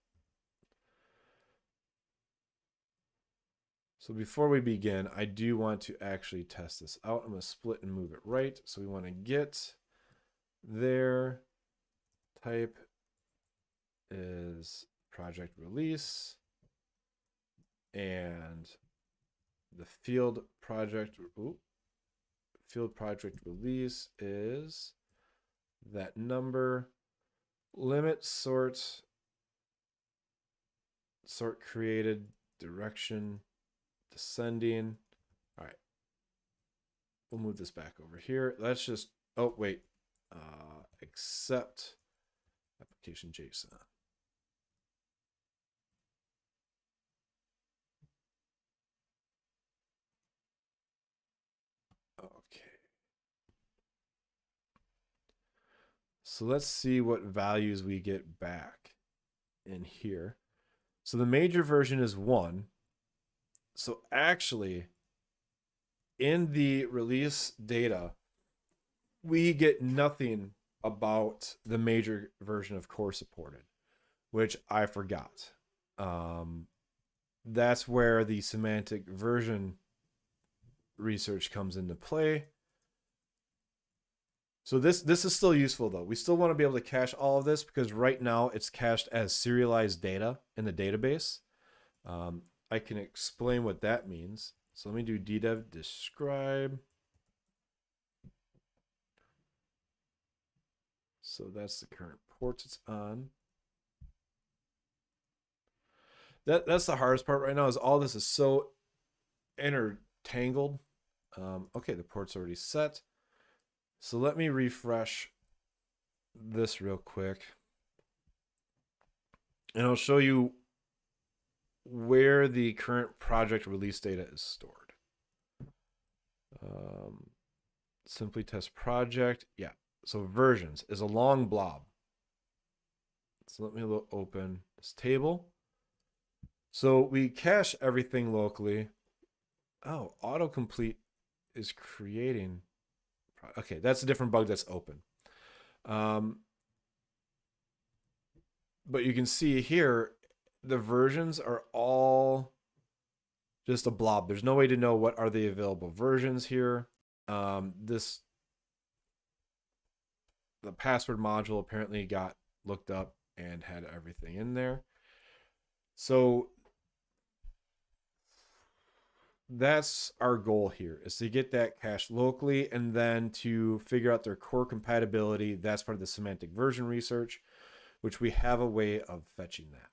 So before we begin, I do want to actually test this out. I'm going to split and move it right. So we want to get their type is project release, and the field project release is that number, limit sort created, direction descending. All right. We'll move this back over here. Let's just, oh, wait. Accept application JSON. Okay. So let's see what values we get back in here. So the major version is 1. So actually, in the release data, we get nothing about the major version of core supported, which I forgot. That's where the semantic version research comes into play. So this is still useful though. We still want to be able to cache all of this because right now it's cached as serialized data in the database. I can explain what that means. So let me do ddev describe. So that's the current ports it's on. That's the hardest part right now is all this is so intertangled. Okay, the port's already set. So let me refresh this real quick. And I'll show you where the current project release data is stored. Simply test project. Yeah. So versions is a long blob. So let me open this table. So we cache everything locally. Oh, autocomplete is creating. Okay, that's a different bug that's open. But you can see here, the versions are all just a blob. There's no way to know what are the available versions here. The password module apparently got looked up and had everything in there. So that's our goal here, is to get that cached locally and then to figure out their core compatibility. That's part of the semantic version research, which we have a way of fetching that.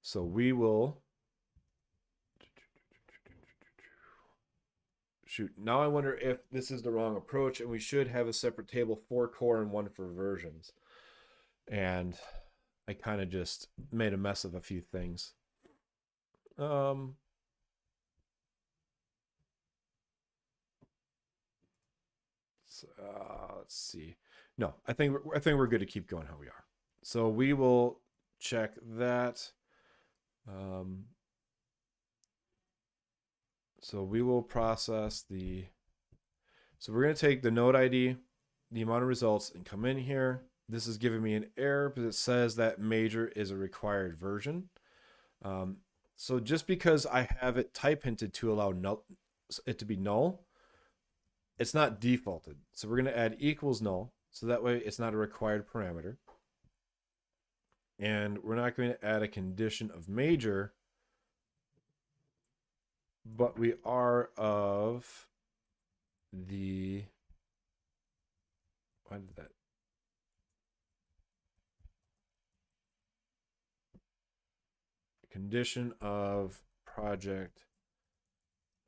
So we will shoot. Now I wonder if this is the wrong approach and we should have a separate table for core and one for versions. And I kind of just made a mess of a few things. Let's see. No, I think we're good to keep going how we are. So we will check that. So we will process the. So we're going to take the node ID, the amount of results, and come in here. This is giving me an error because it says that major is a required version. So just because I have it type hinted to allow it to be null, it's not defaulted. So we're going to add equals null. So that way it's not a required parameter. And we're not going to add a condition of major, but we are of the, why did that? Condition of project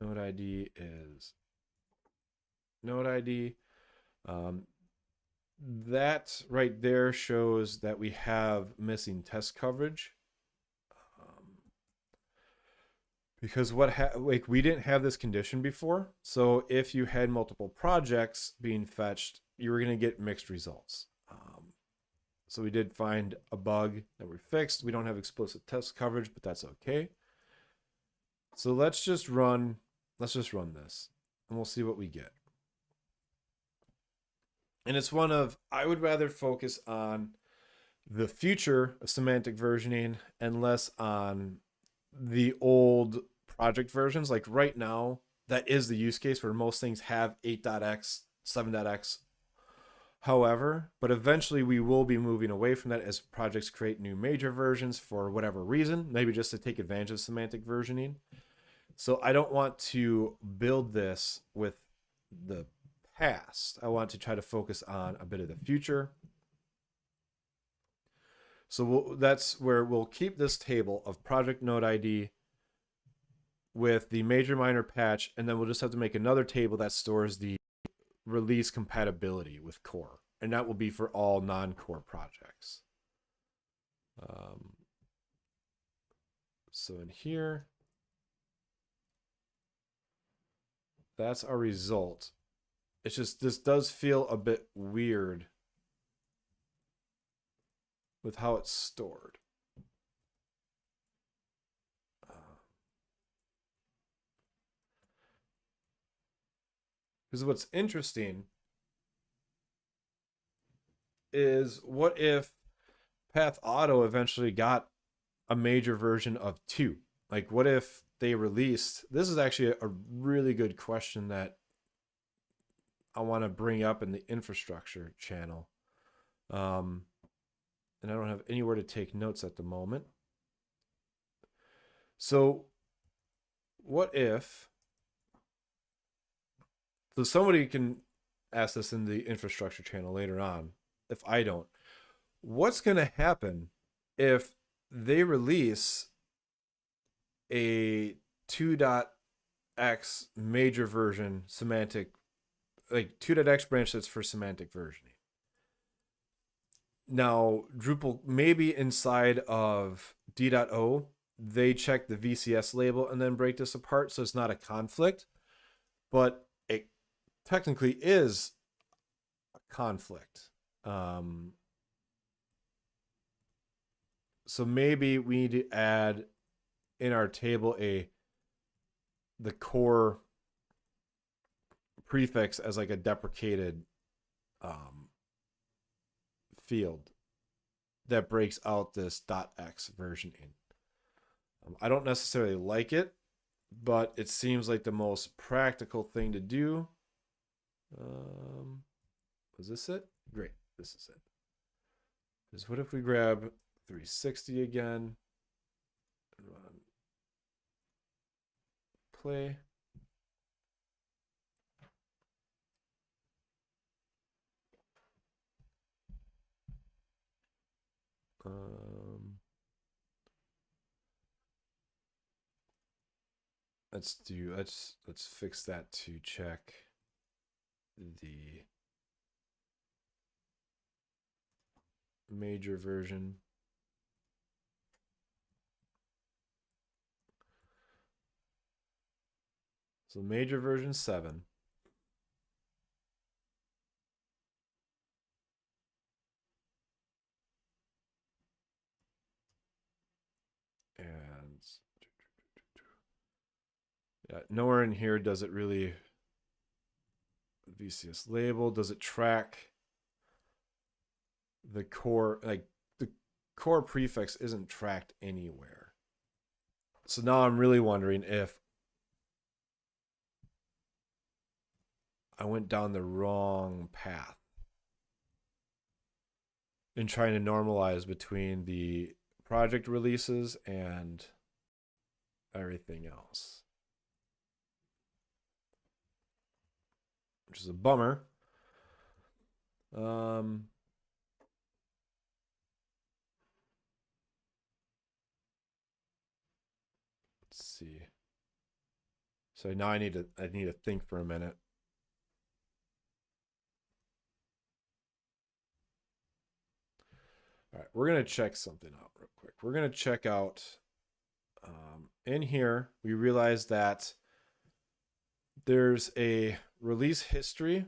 node ID is node ID. That right there shows that we have missing test coverage. Because we didn't have this condition before. So if you had multiple projects being fetched, you were going to get mixed results. So we did find a bug that we fixed. We don't have explicit test coverage, but that's okay. So let's just run this and we'll see what we get. And it's one of, I would rather focus on the future of semantic versioning and less on the old project versions. Like right now, that is the use case where most things have 8.x, 7.x. However, but eventually we will be moving away from that as projects create new major versions for whatever reason, maybe just to take advantage of semantic versioning. So I don't want to build this with the past. I want to try to focus on a bit of the future. So that's where we'll keep this table of project node ID with the major minor patch, and then we'll just have to make another table that stores the release compatibility with core, and that will be for all non-core projects. So in here, that's our result. It's just, this does feel a bit weird with how it's stored. Because what's interesting is, what if Path Auto eventually got a major version of 2? Like, what if they released, this is actually a really good question that I want to bring up in the infrastructure channel. And I don't have anywhere to take notes at the moment. So what if, so somebody can ask this in the infrastructure channel later on, if I don't, what's going to happen if they release a 2.x major version semantic, like 2.x branch that's for semantic versioning? Now, Drupal, maybe inside of D.O, they check the VCS label and then break this apart, so it's not a conflict, but it technically is a conflict. So maybe we need to add in our table the core prefix as like a deprecated field that breaks out this .x versioning. I don't necessarily like it, but it seems like the most practical thing to do. Was this it? Great, this is it. Because what if we grab 360 again and run play? Let's fix that to check the major version. So major version 7. And yeah, nowhere in here does it really, VCS label, does it track the core, like the core prefix isn't tracked anywhere. So now I'm really wondering if I went down the wrong path in trying to normalize between the project releases and everything else, which is a bummer. Let's see. So now I need to think for a minute. All right, we're gonna check something out real quick. We're gonna check out in here. We realize that there's a release history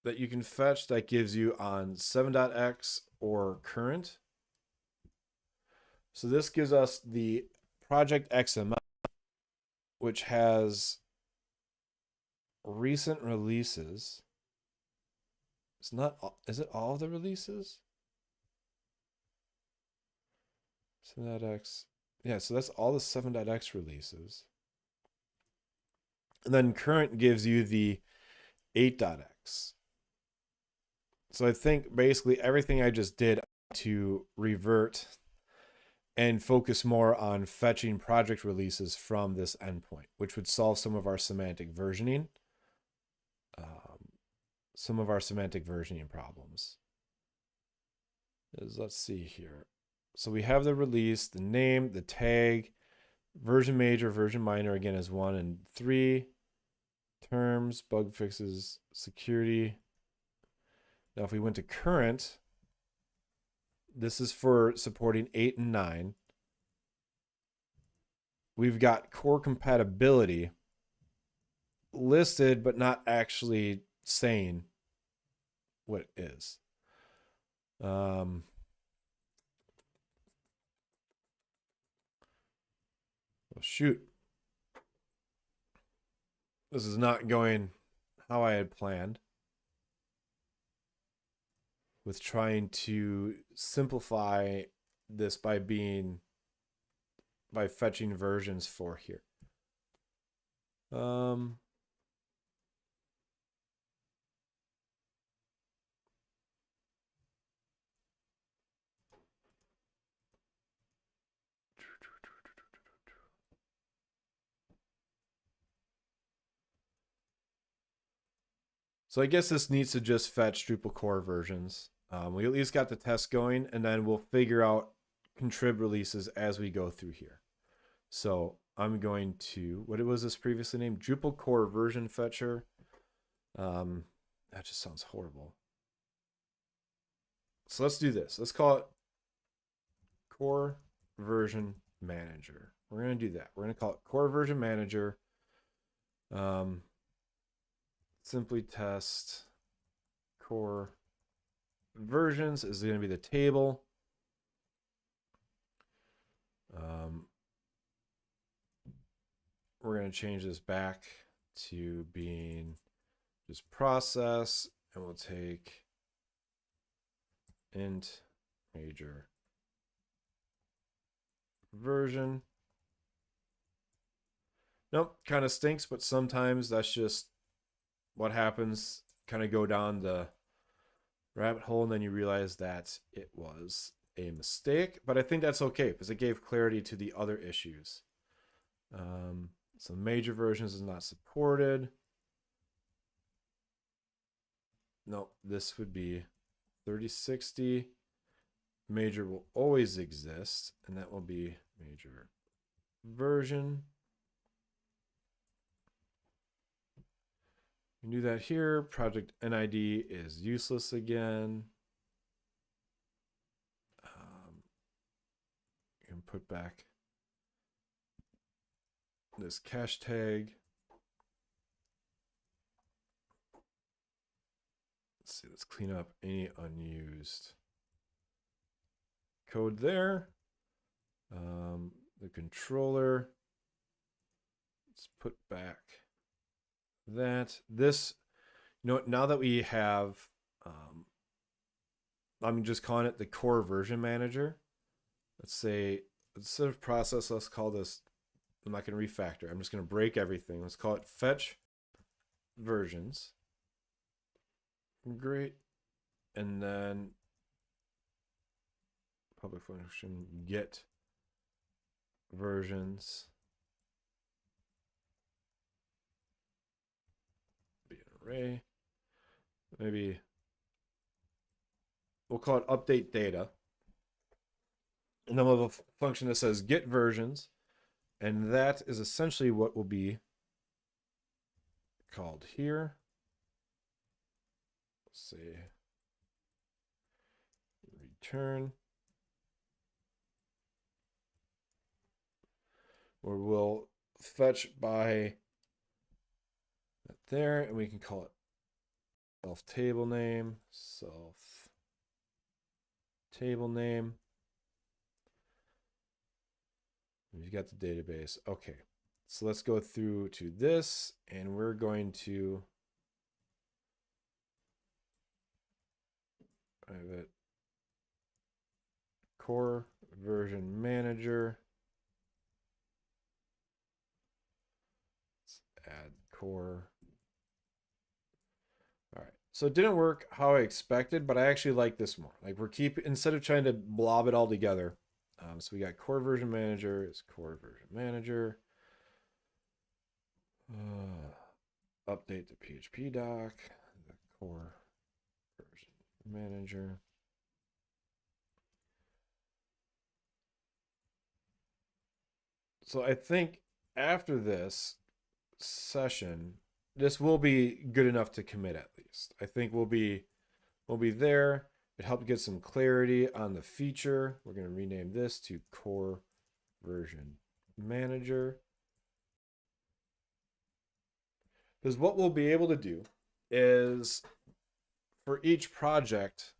that you can fetch that gives you on 7.x or current. So this gives us the project XML, which has recent releases. It's not, is it all of the releases? 7.x. Yeah, so that's all the 7.x releases. And then current gives you the 8.x. So I think basically everything I just did to revert and focus more on fetching project releases from this endpoint, which would solve some of our semantic versioning. some of our semantic versioning problems. Let's see here. So we have the release, the name, the tag, version major, version minor, again, is 1 and 3. Terms, bug fixes, security. Now, if we went to current, this is for supporting 8 and 9. We've got core compatibility listed, but not actually saying what it is. Oh, shoot. This is not going how I had planned with trying to simplify this by fetching versions for here. So I guess this needs to just fetch Drupal core versions. We at least got the test going, and then we'll figure out contrib releases as we go through here. So I'm going to, what was this previously named? Drupal core version fetcher. That just sounds horrible. So let's do this. Let's call it core version manager. We're going to do that. We're going to call it core version manager. Simply test core versions is going to be the table. We're going to change this back to being just process, and we'll take int major version. Nope, kind of stinks, but sometimes that's just what happens. Kind of go down the rabbit hole, and then you realize that it was a mistake. But I think that's okay because it gave clarity to the other issues. So major versions is not supported. Nope, this would be 3060. Major will always exist, and that will be major version. We can do that here. Project NID is useless again. You can put back this cache tag. Let's see, let's clean up any unused code there. The controller, let's put back that. This, now that we have, I'm just calling it the core version manager. Let's say, instead of process, let's call this, I'm not going to refactor. I'm just going to break everything. Let's call it fetch versions. Great. And then public function get versions. Be an array. Maybe we'll call it update data. And then we'll have a function that says get versions. And that is essentially what will be called here. Let's see. Return. Or we'll fetch by that there, and we can call it self table name, self table name. We've got the database. Okay, so let's go through to this, and we're going to private core version manager. Let's add core. All right, so it didn't work how I expected, but I actually like this more. Like instead of trying to blob it all together. So we got core version manager is core version manager. Update the PHP doc. The core version manager. So I think after this session, this will be good enough to commit at least. I think we'll be there. It helped get some clarity on the feature. We're going to rename this to core version manager. Because what we'll be able to do is for each project,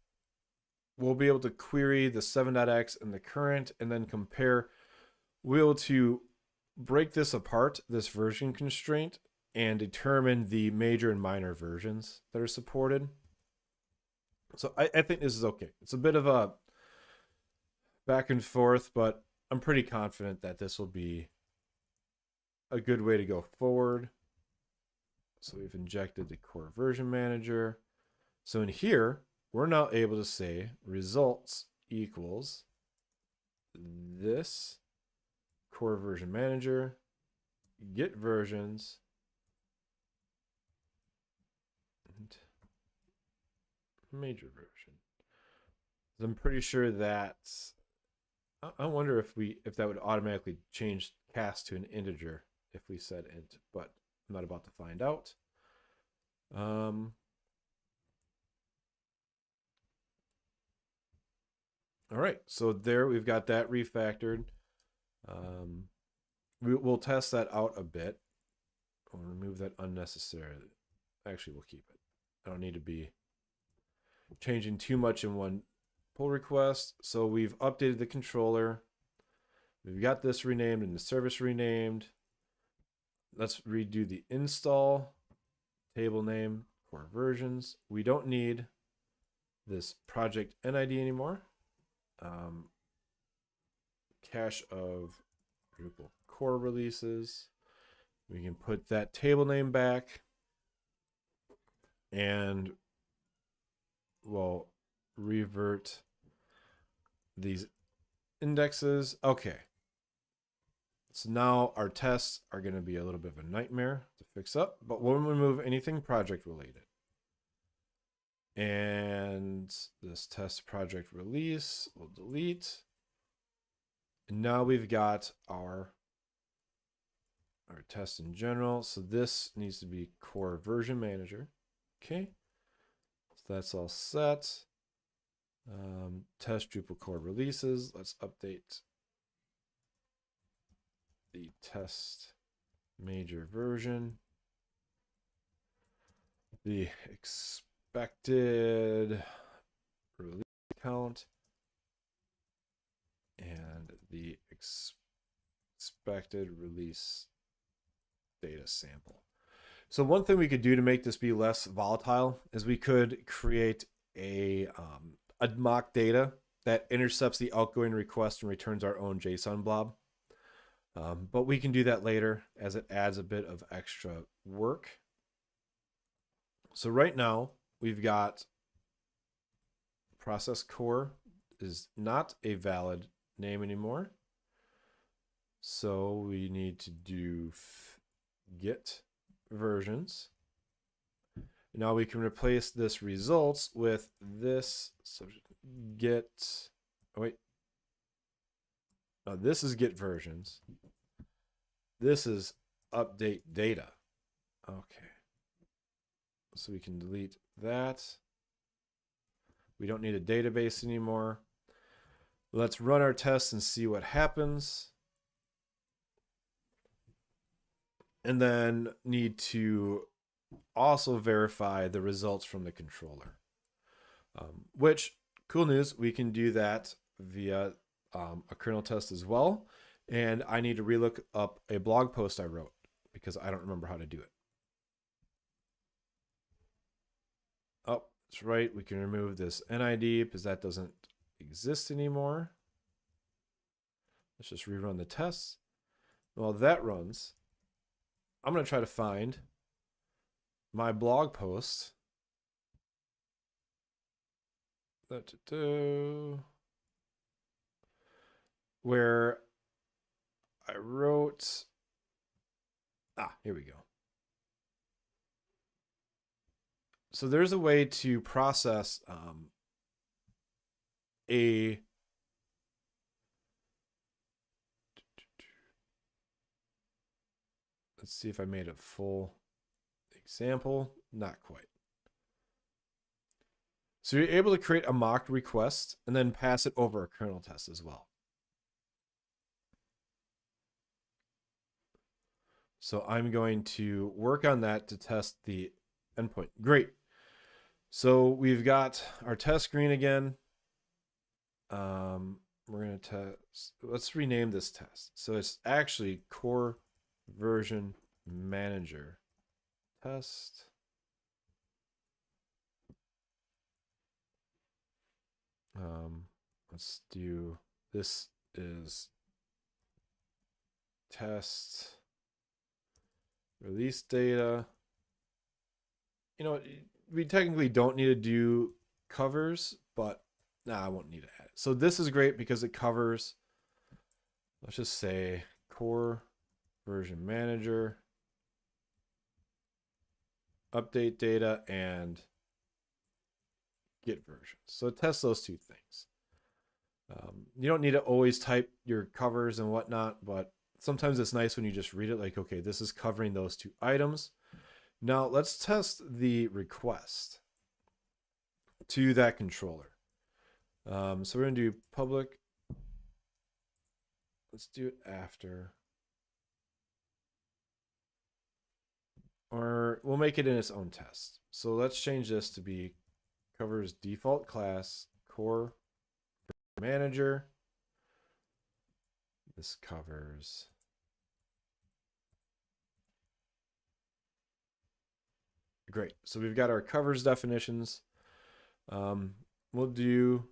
we'll be able to query the 7.x and the current and then compare. We'll be able to break this apart, this version constraint, and determine the major and minor versions that are supported. So I think this is okay. It's a bit of a back and forth, but I'm pretty confident that this will be a good way to go forward. So we've injected the core version manager. So in here, we're now able to say results equals this core version manager, get versions, and major version. I'm pretty sure that I wonder if that would automatically change cast to an integer if we said int, but I'm not about to find out. All right, so there we've got that refactored. We'll test that out a bit. We'll remove that unnecessarily. Actually, we'll keep it. I don't need to be changing too much in one pull request. So we've updated the controller. We've got this renamed and the service renamed. Let's redo the install, table name, core versions. We don't need this project NID anymore. Cache of Drupal core releases. We can put that table name back and we'll revert these indexes. Okay. So now our tests are going to be a little bit of a nightmare to fix up, but we'll remove anything project related. And this test project release will delete. And now we've got our test in general. So this needs to be core version manager. Okay. So that's all set. Test Drupal core releases. Let's update the test major version. The expected release count and the expected release data sample. So one thing we could do to make this be less volatile is we could create a mock data that intercepts the outgoing request and returns our own JSON blob. But we can do that later as it adds a bit of extra work. So right now we've got process core is not a valid name anymore. So we need to do get versions. Now we can replace this results with this. So get, oh wait. Now this is get versions. This is update data. Okay. So we can delete that. We don't need a database anymore. Let's run our tests and see what happens. And then need to also verify the results from the controller. Which, cool news, we can do that via a kernel test as well. And I need to relook up a blog post I wrote because I don't remember how to do it. Oh, that's right. We can remove this NID because that doesn't exist anymore. Let's just rerun the tests. While that runs, I'm going to try to find my blog post. Where I wrote, here we go. So there's a way to process a let's see if I made a full example. Not quite. So you're able to create a mock request and then pass it over a kernel test as well. So I'm going to work on that to test the endpoint. Great. So we've got our test screen again. We're going to test. Let's rename this test. So it's actually core version manager test. Let's do, this is test release data. You know, we technically don't need to do covers, but I won't need to add it. So this is great because it covers, let's just say core version manager, update data, and get versions. So it tests those two things. You don't need to always type your covers and whatnot, but sometimes it's nice when you just read it like, okay, this is covering those two items. Now let's test the request to that controller. So we're going to do public. Let's do it after. Or we'll make it in its own test. So let's change this to be covers default class core manager. This covers great. So we've got our covers definitions. We'll do,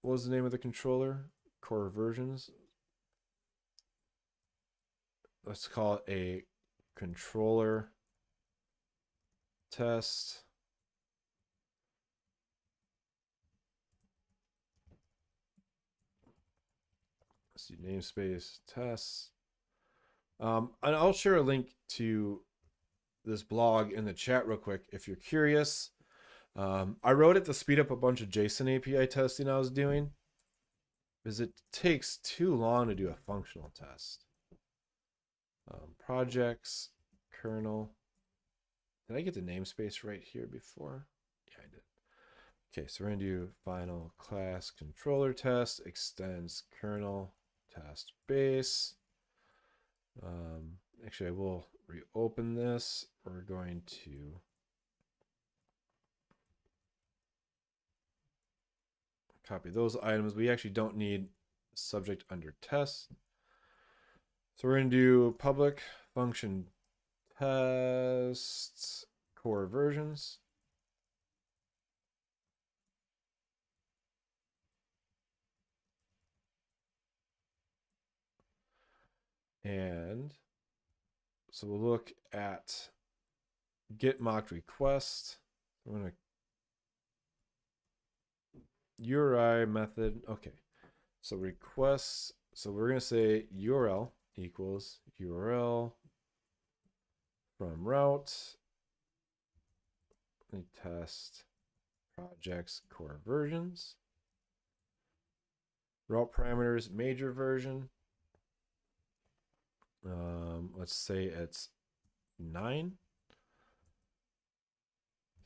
what was the name of the controller? Core versions. Let's call it a controller test. Let's do namespace tests. And I'll share a link to this blog in the chat real quick if you're curious. I wrote it to speed up a bunch of JSON API testing I was doing, because it takes too long to do a functional test. Projects, kernel. Did I get the namespace right here before? Yeah, I did. Okay, so we're going to do final class controller test extends kernel test base. Actually, I will reopen this. We're going to copy those items. We actually don't need subject under test. So we're going to do public function tests core versions. And so we'll look at get mocked request. I'm going to URI method. Okay. So requests. So we're going to say URL equals URL from route. Let me test projects core versions. Route parameters major version. Let's say it's 9.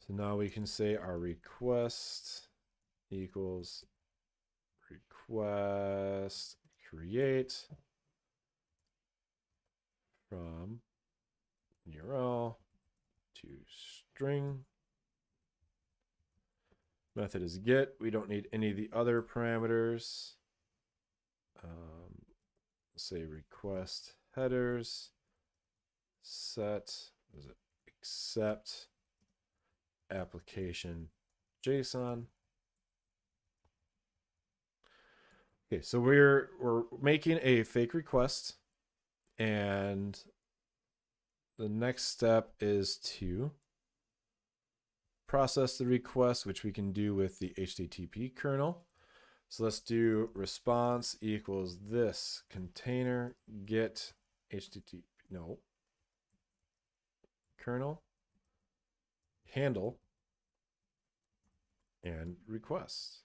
So now we can say our request equals request create from URL to string. Method is get. We don't need any of the other parameters. Say request headers set, is it accept application JSON. Okay, so we're making a fake request, and the next step is to process the request, which we can do with the HTTP kernel. So let's do response equals this container get HTTP, no, kernel handle and request.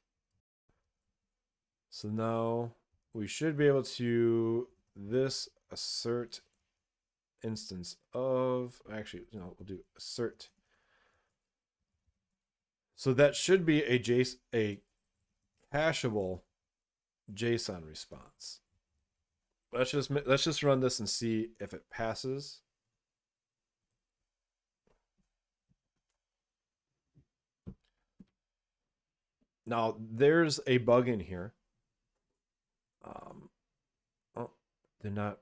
So now we should be able to this assert instance of, actually, no, we'll do assert. So that should be a cacheable JSON response. Let's just run this and see if it passes. Now there's a bug in here. Oh, they're not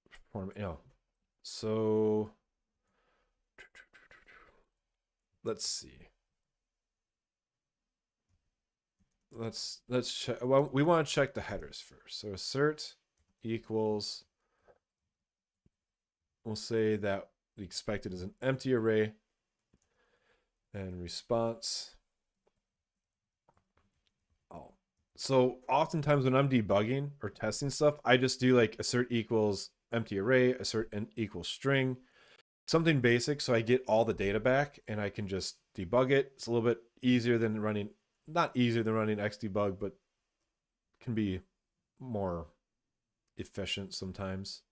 performing. Oh, so let's see. Let's check. Well, we want to check the headers first. So assert equals. We'll say that the expected is an empty array, and response. Oh, so oftentimes when I'm debugging or testing stuff, I just do like assert equals empty array, assert and equals string, something basic, so I get all the data back and I can just debug it. It's a little bit easier than running, not easier than running xdebug, but can be more efficient sometimes.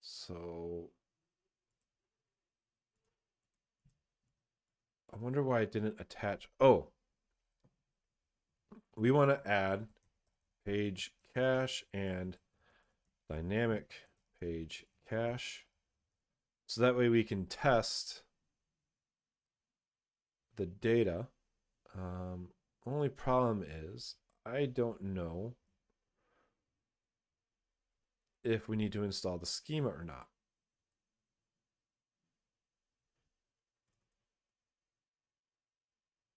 So I wonder why it didn't attach. Oh, we want to add page cache and dynamic page cache. So that way we can test the data. Only problem is I don't know if we need to install the schema or not.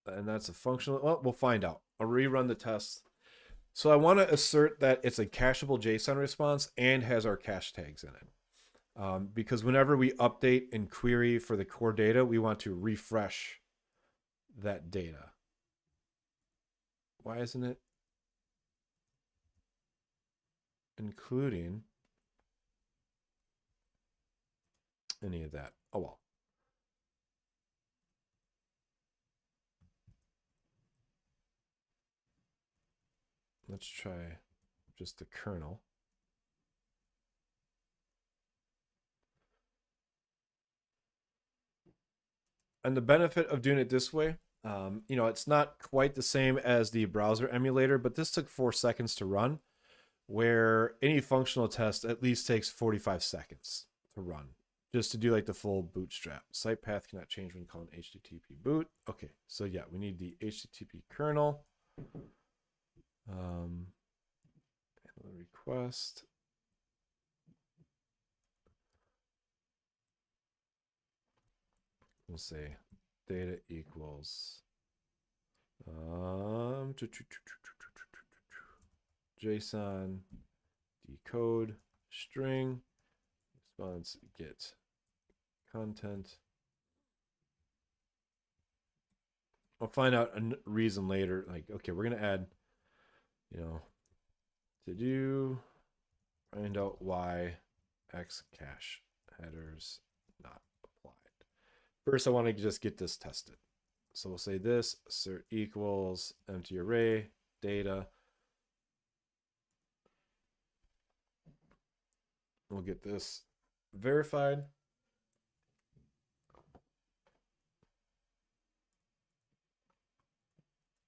And that's a functional, well, we'll find out. I'll rerun the test. So I want to assert that it's a cacheable JSON response and has our cache tags in it. Because whenever we update and query for the core data, we want to refresh that data. Why isn't it including any of that? Oh well. Let's try just the kernel. And the benefit of doing it this way, it's not quite the same as the browser emulator, but this took 4 seconds to run, where any functional test at least takes 45 seconds to run, just to do like the full bootstrap. Site path cannot change when calling HTTP boot. Okay, so yeah, we need the HTTP kernel. Request. We'll say data equals JSON decode string response get content. I'll find out a reason later. Like, okay, we're gonna add, to do find out why X cache headers not applied. First, I want to just get this tested. So we'll say this assert equals empty array data. We'll get this verified.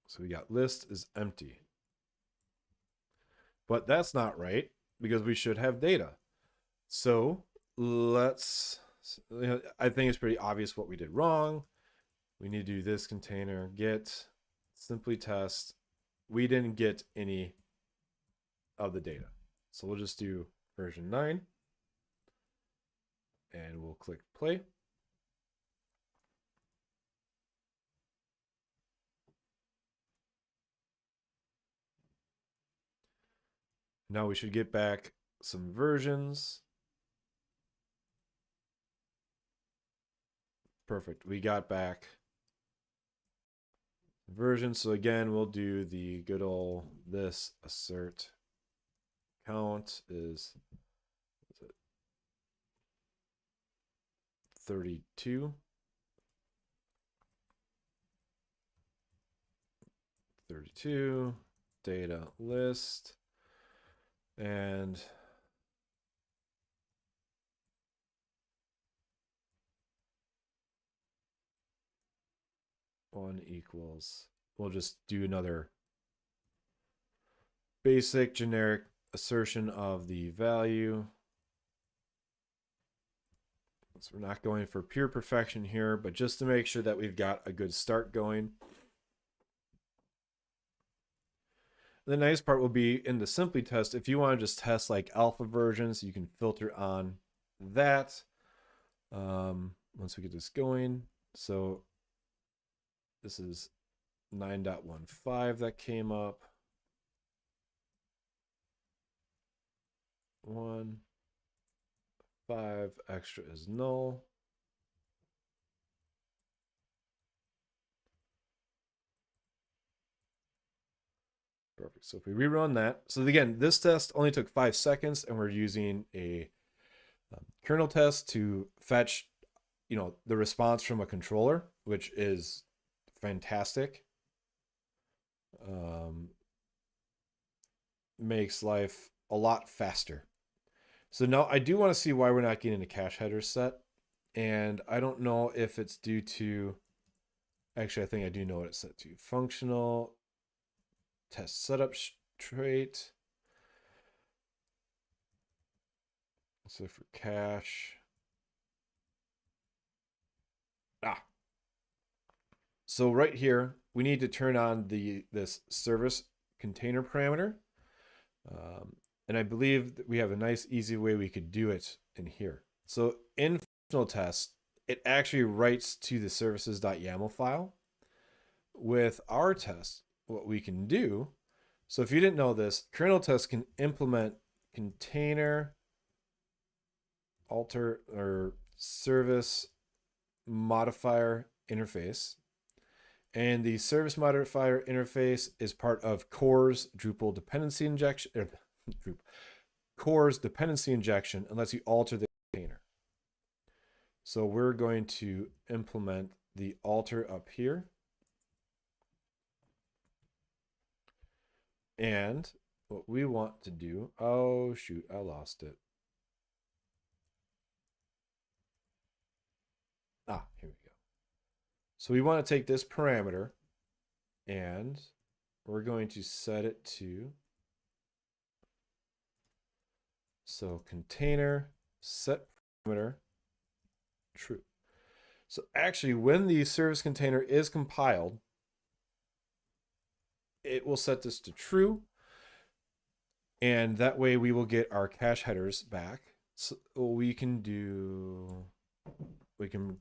So we got list is empty. But that's not right because we should have data. So let's, I think it's pretty obvious what we did wrong. We need to do this container get simply test. We didn't get any of the data. So we'll just do version 9 and we'll click play. Now we should get back some versions. Perfect. We got back version. So again, we'll do the good old this assert count is 32. 32 data list, and one equals, we'll just do another basic generic assertion of the value. So we're not going for pure perfection here, but just to make sure that we've got a good start going. The nice part will be in the simply test, if you want to just test like alpha versions, you can filter on that once we get this going. So this is 9.15 that came up. 1, 5 extra is null. Perfect. So if we rerun that, so again, this test only took 5 seconds, and we're using a kernel test to fetch, the response from a controller, which is fantastic. Makes life a lot faster. So now I do want to see why we're not getting a cache header set, and I don't know if it's due to. Actually, I think I do know what it's set to. Functional test setup trait. So for cache. So right here, we need to turn on this service container parameter. And I believe that we have a nice, easy way we could do it in here. So in functional test, it actually writes to the services.yaml file. With our test, what we can do, so if you didn't know this, kernel test can implement container alter or service modifier interface. And the service modifier interface is part of Core's Drupal dependency injection. Core's dependency injection unless you alter the container. So we're going to implement the alter up here. And what we want to do, oh shoot, I lost it. Here we go. So we want to take this parameter and we're going to set it to, so container set parameter true. So actually when the service container is compiled, it will set this to true. And that way we will get our cache headers back. So we can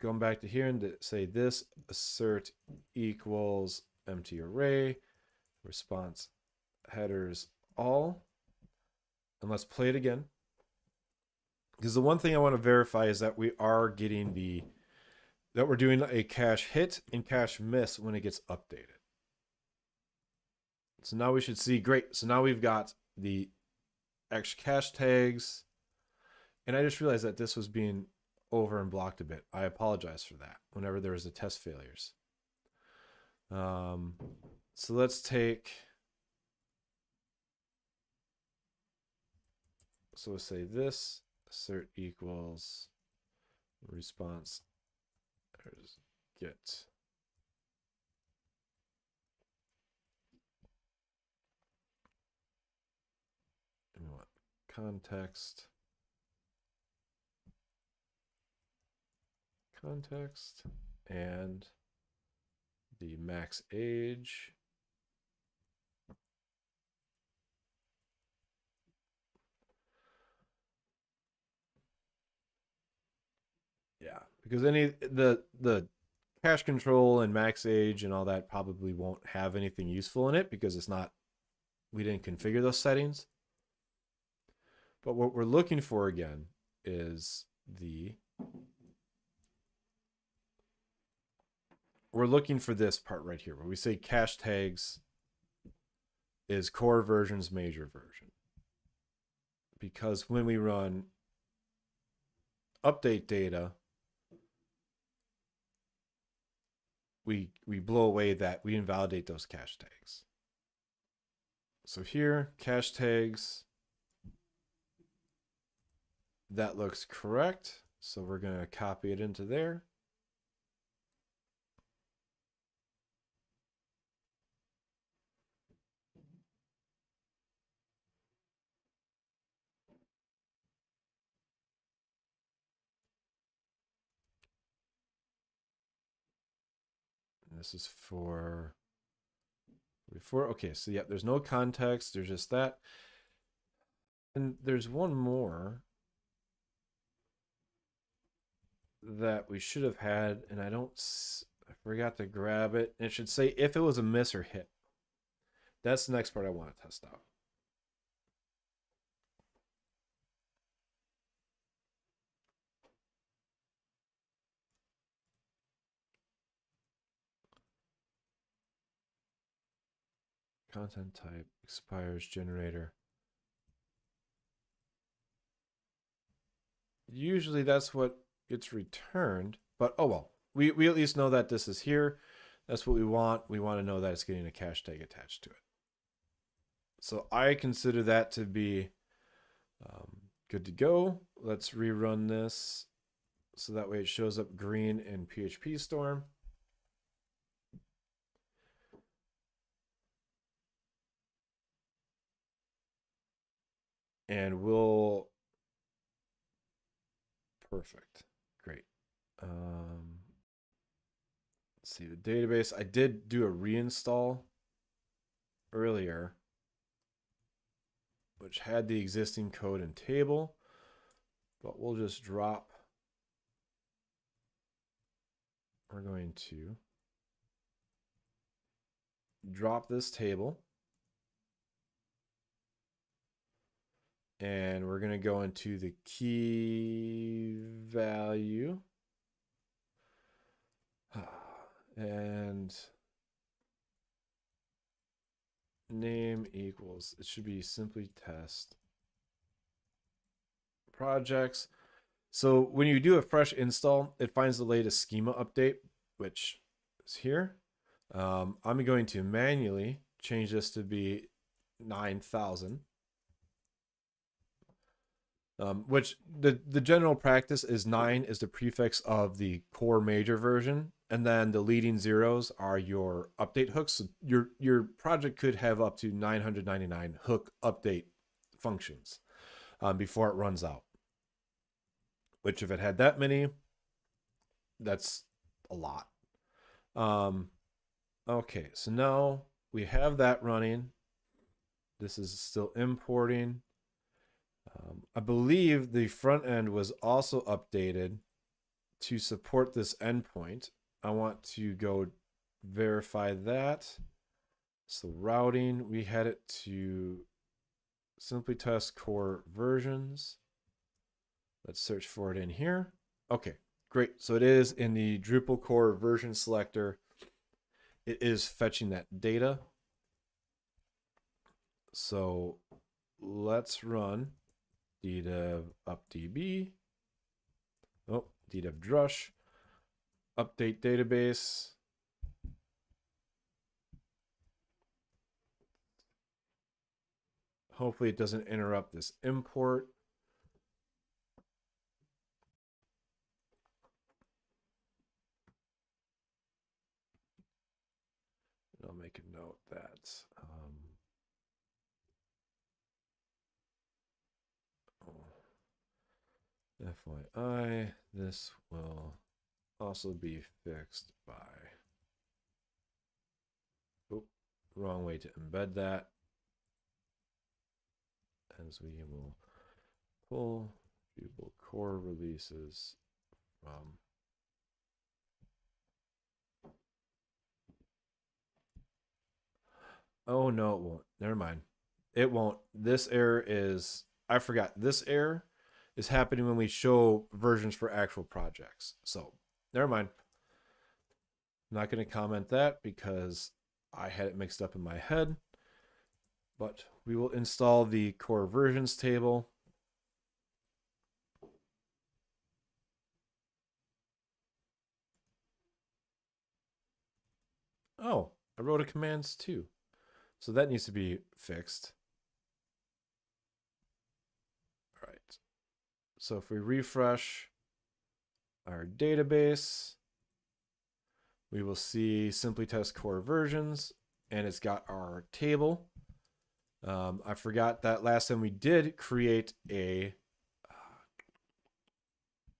come back to here and say this assert equals empty array, response headers all. And let's play it again. Because the one thing I want to verify is that we are getting that we're doing a cache hit and cache miss when it gets updated. So now we should see, great. So now we've got the extra cache tags. And I just realized that this was being over and blocked a bit. I apologize for that whenever there was a test failures. So let's take, so we'll say this assert equals response get. And we want context and the max age. Yeah, because the cache control and max age and all that probably won't have anything useful in it because we didn't configure those settings. But what we're looking for again is we're looking for this part right here where we say cache tags is core version's major version. Because when we run update data, we blow away that, we invalidate those cache tags. So here, cache tags, that looks correct. So we're going to copy it into there. And this is for before. Okay, so yeah, there's no context. There's just that. And there's one more that we should have had, and I forgot to grab it. It should say if it was a miss or hit. That's the next part I want to test out. Content type, expires, generator. Usually that's what gets returned, but oh well. We at least know that this is here. That's what we want. We want to know that it's getting a cache tag attached to it. So I consider that to be good to go. Let's rerun this so that way it shows up green in PHP Storm. And we'll, perfect, great. Let's see the database. I did do a reinstall earlier, which had the existing code and table, but we'll just drop. We're going to drop this table. And we're going to go into the key value. And name equals, it should be simply test projects. So when you do a fresh install, it finds the latest schema update, which is here. I'm going to manually change this to be 9,000. Which the general practice is 9 is the prefix of the core major version, and then the leading zeros are your update hooks. So your project could have up to 999 hook update functions before it runs out. Which, if it had that many, that's a lot. Okay, so now we have that running. This is still importing. I believe the front end was also updated to support this endpoint. I want to go verify that. So routing, we had it to simply test core versions. Let's search for it in here. Okay, great. So it is in the Drupal core version selector. It is fetching that data. So let's run ddev updb, ddev drush, update database. Hopefully it doesn't interrupt this import. I'll make a note that FYI, this will also be fixed by, wrong way to embed that, as we will pull Drupal core releases from oh no, it won't. Never mind. It won't. This error is, I forgot, this error is happening when we show versions for actual projects. So never mind. I'm not going to comment that because I had it mixed up in my head. But we will install the core versions table. Oh, I wrote a commands too. So that needs to be fixed. All right. So if we refresh our database, we will see simply test core versions, and it's got our table. I forgot that last time we did create a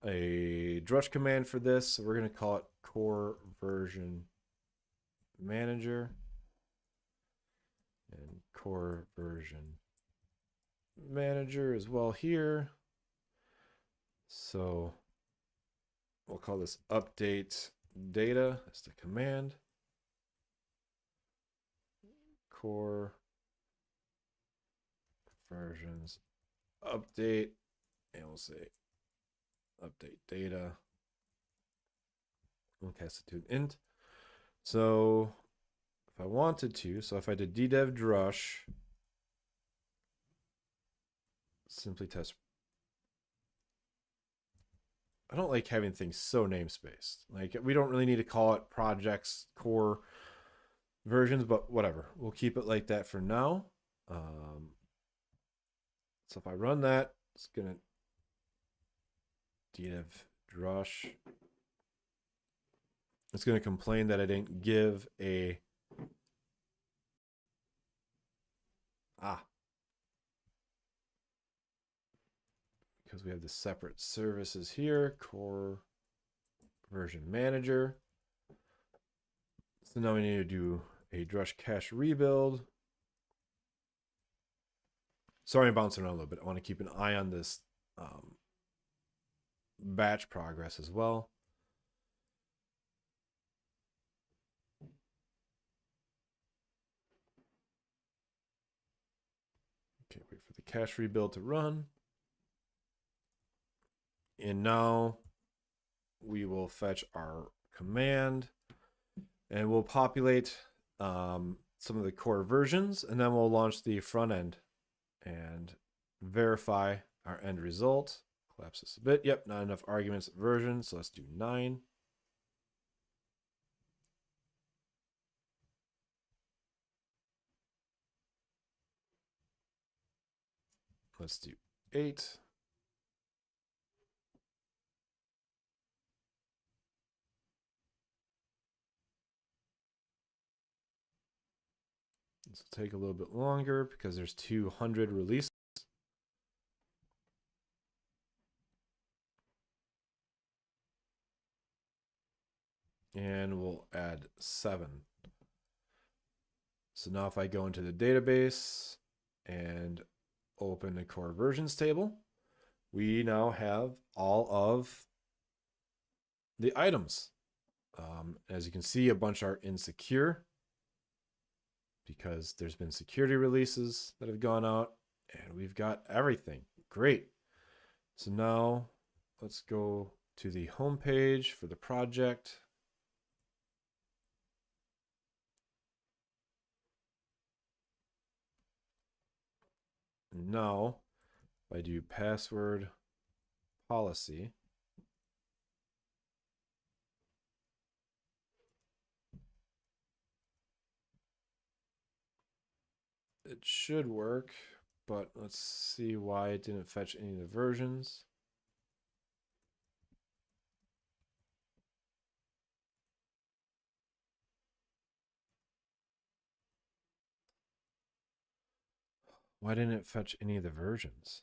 drush command for this. So we're going to call it core version manager and core version manager as well here. So we'll call this update data. That's the command. Core versions update, and we'll say update data. We'll cast it to an int. So if I wanted to, so if I did ddev drush simply test, I don't like having things so namespaced. Like, we don't really need to call it projects core versions, but whatever. We'll keep it like that for now. So if I run that, it's gonna ddev drush. It's gonna complain that I didn't give a because we have the separate services here, core version manager. So now we need to do a drush cache rebuild. Sorry, I'm bouncing around a little bit. I want to keep an eye on this batch progress as well. Okay, wait for the cache rebuild to run. And now we will fetch our command and we'll populate some of the core versions, and then we'll launch the front end and verify our end result. Collapse this a bit. Yep, not enough arguments version, so let's do 9. Let's do 8. This will take a little bit longer because there's 200 releases. And we'll add 7. So now if I go into the database and open the core versions table, we now have all of the items. As you can see, a bunch are insecure because there's been security releases that have gone out, and we've got everything. Great. So now let's go to the home page for the project. Now, if I do password policy, it should work, but let's see why it didn't fetch any of the versions. Why didn't it fetch any of the versions?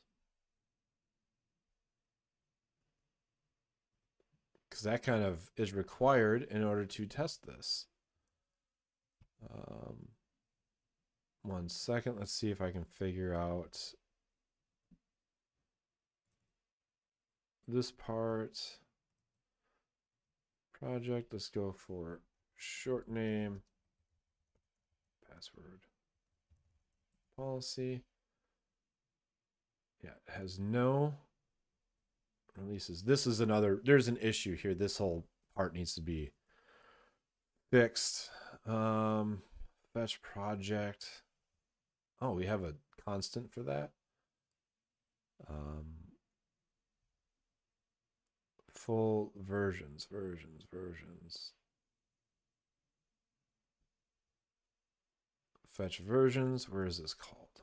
Because that kind of is required in order to test this. 1 second. Let's see if I can figure out this part. Project. Let's go for short name, password policy. Yeah, it has no releases. This is another, there's an issue here. This whole part needs to be fixed. Fetch project. Oh, we have a constant for that. Full versions. Fetch versions. Where is this called?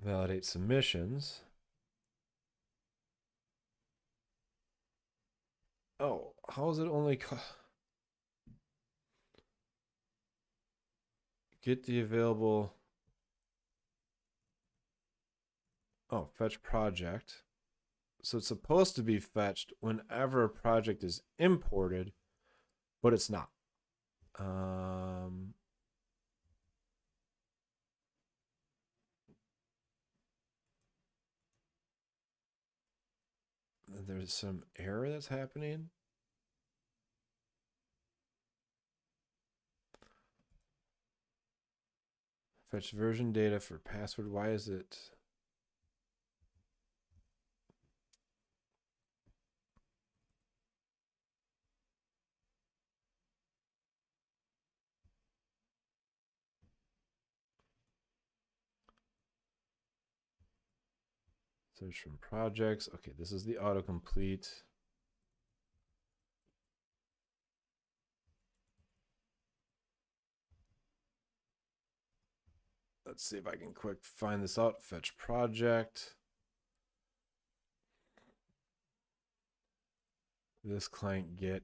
Validate submissions. Oh, how is it only get the available? Oh, fetch project. So it's supposed to be fetched whenever a project is imported, but it's not. There's some error that's happening. Fetch version data for password. Why is it? Search from projects. Okay, this is the autocomplete. Let's see if I can quick find this out. Fetch project. This client get.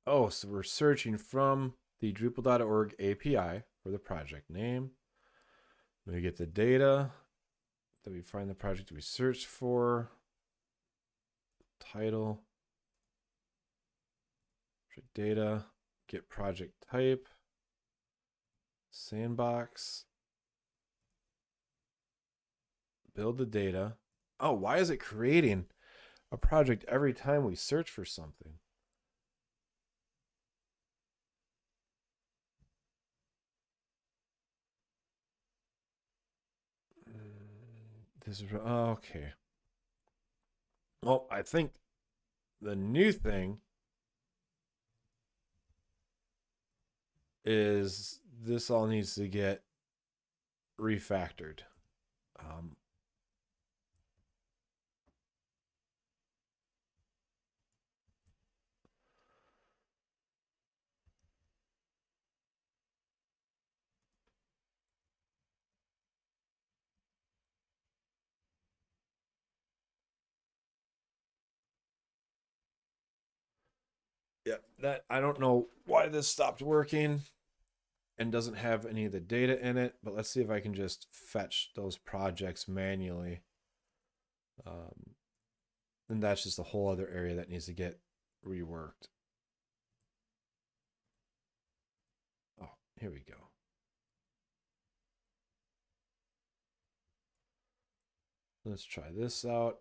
Oh, so we're searching from the Drupal.org API for the project name. We get the data. Then we find the project we searched for. Title. Project data. Get project type. Sandbox. Build the data. Oh, why is it creating a project every time we search for something? This is okay. Well, I think the new thing is this all needs to get refactored. Yeah, that I don't know why this stopped working and doesn't have any of the data in it, but let's see if I can just fetch those projects manually. And that's just a whole other area that needs to get reworked. Oh, here we go. Let's try this out.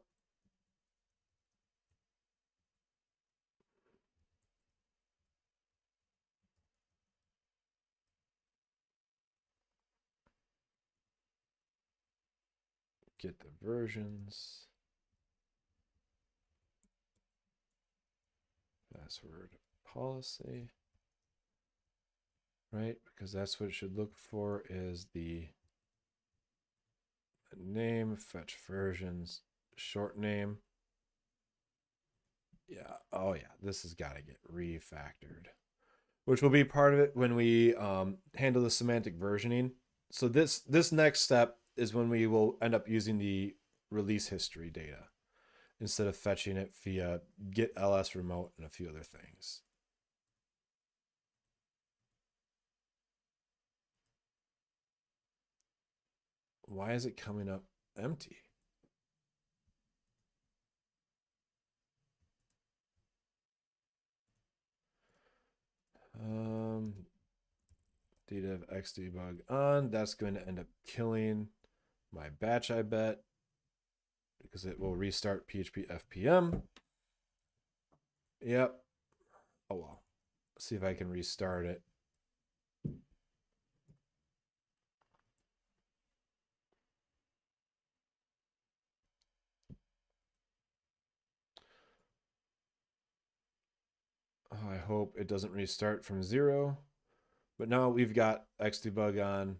Get the versions. Password policy. Right? Because that's what it should look for is the name, fetch versions, short name. Yeah. Oh yeah. This has got to get refactored, which will be part of it when we handle the semantic versioning. So this next step is when we will end up using the release history data instead of fetching it via get ls remote and a few other things. Why is it coming up empty? Data of xdebug on. That's going to end up killing my batch, I bet, because it will restart PHP FPM. Yep. Oh well. Let's see if I can restart it. Oh, I hope it doesn't restart from 0. But now we've got xdebug on.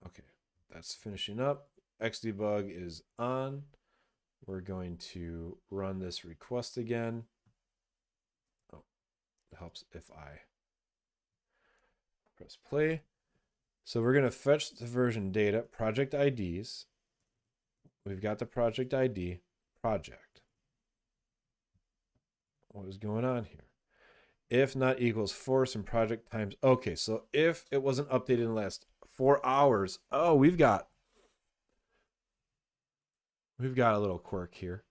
Okay, that's finishing up. Xdebug is on. We're going to run this request again. Oh, helps if I press play. So we're going to fetch the version data, project IDs. We've got the project ID, project. What is going on here? If not equals force and project times. Okay, so if it wasn't updated in the last 4 hours, oh, we've got a little quirk here.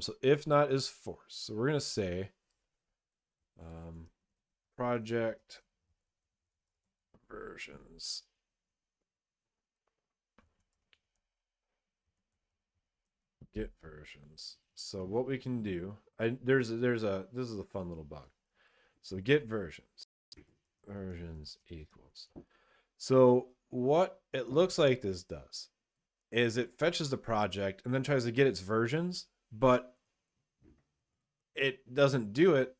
So if not is force. So we're going to say project versions. Get versions. So what we can do, this is a fun little bug. So get versions equals. So what it looks like this does is it fetches the project and then tries to get its versions, but it doesn't do it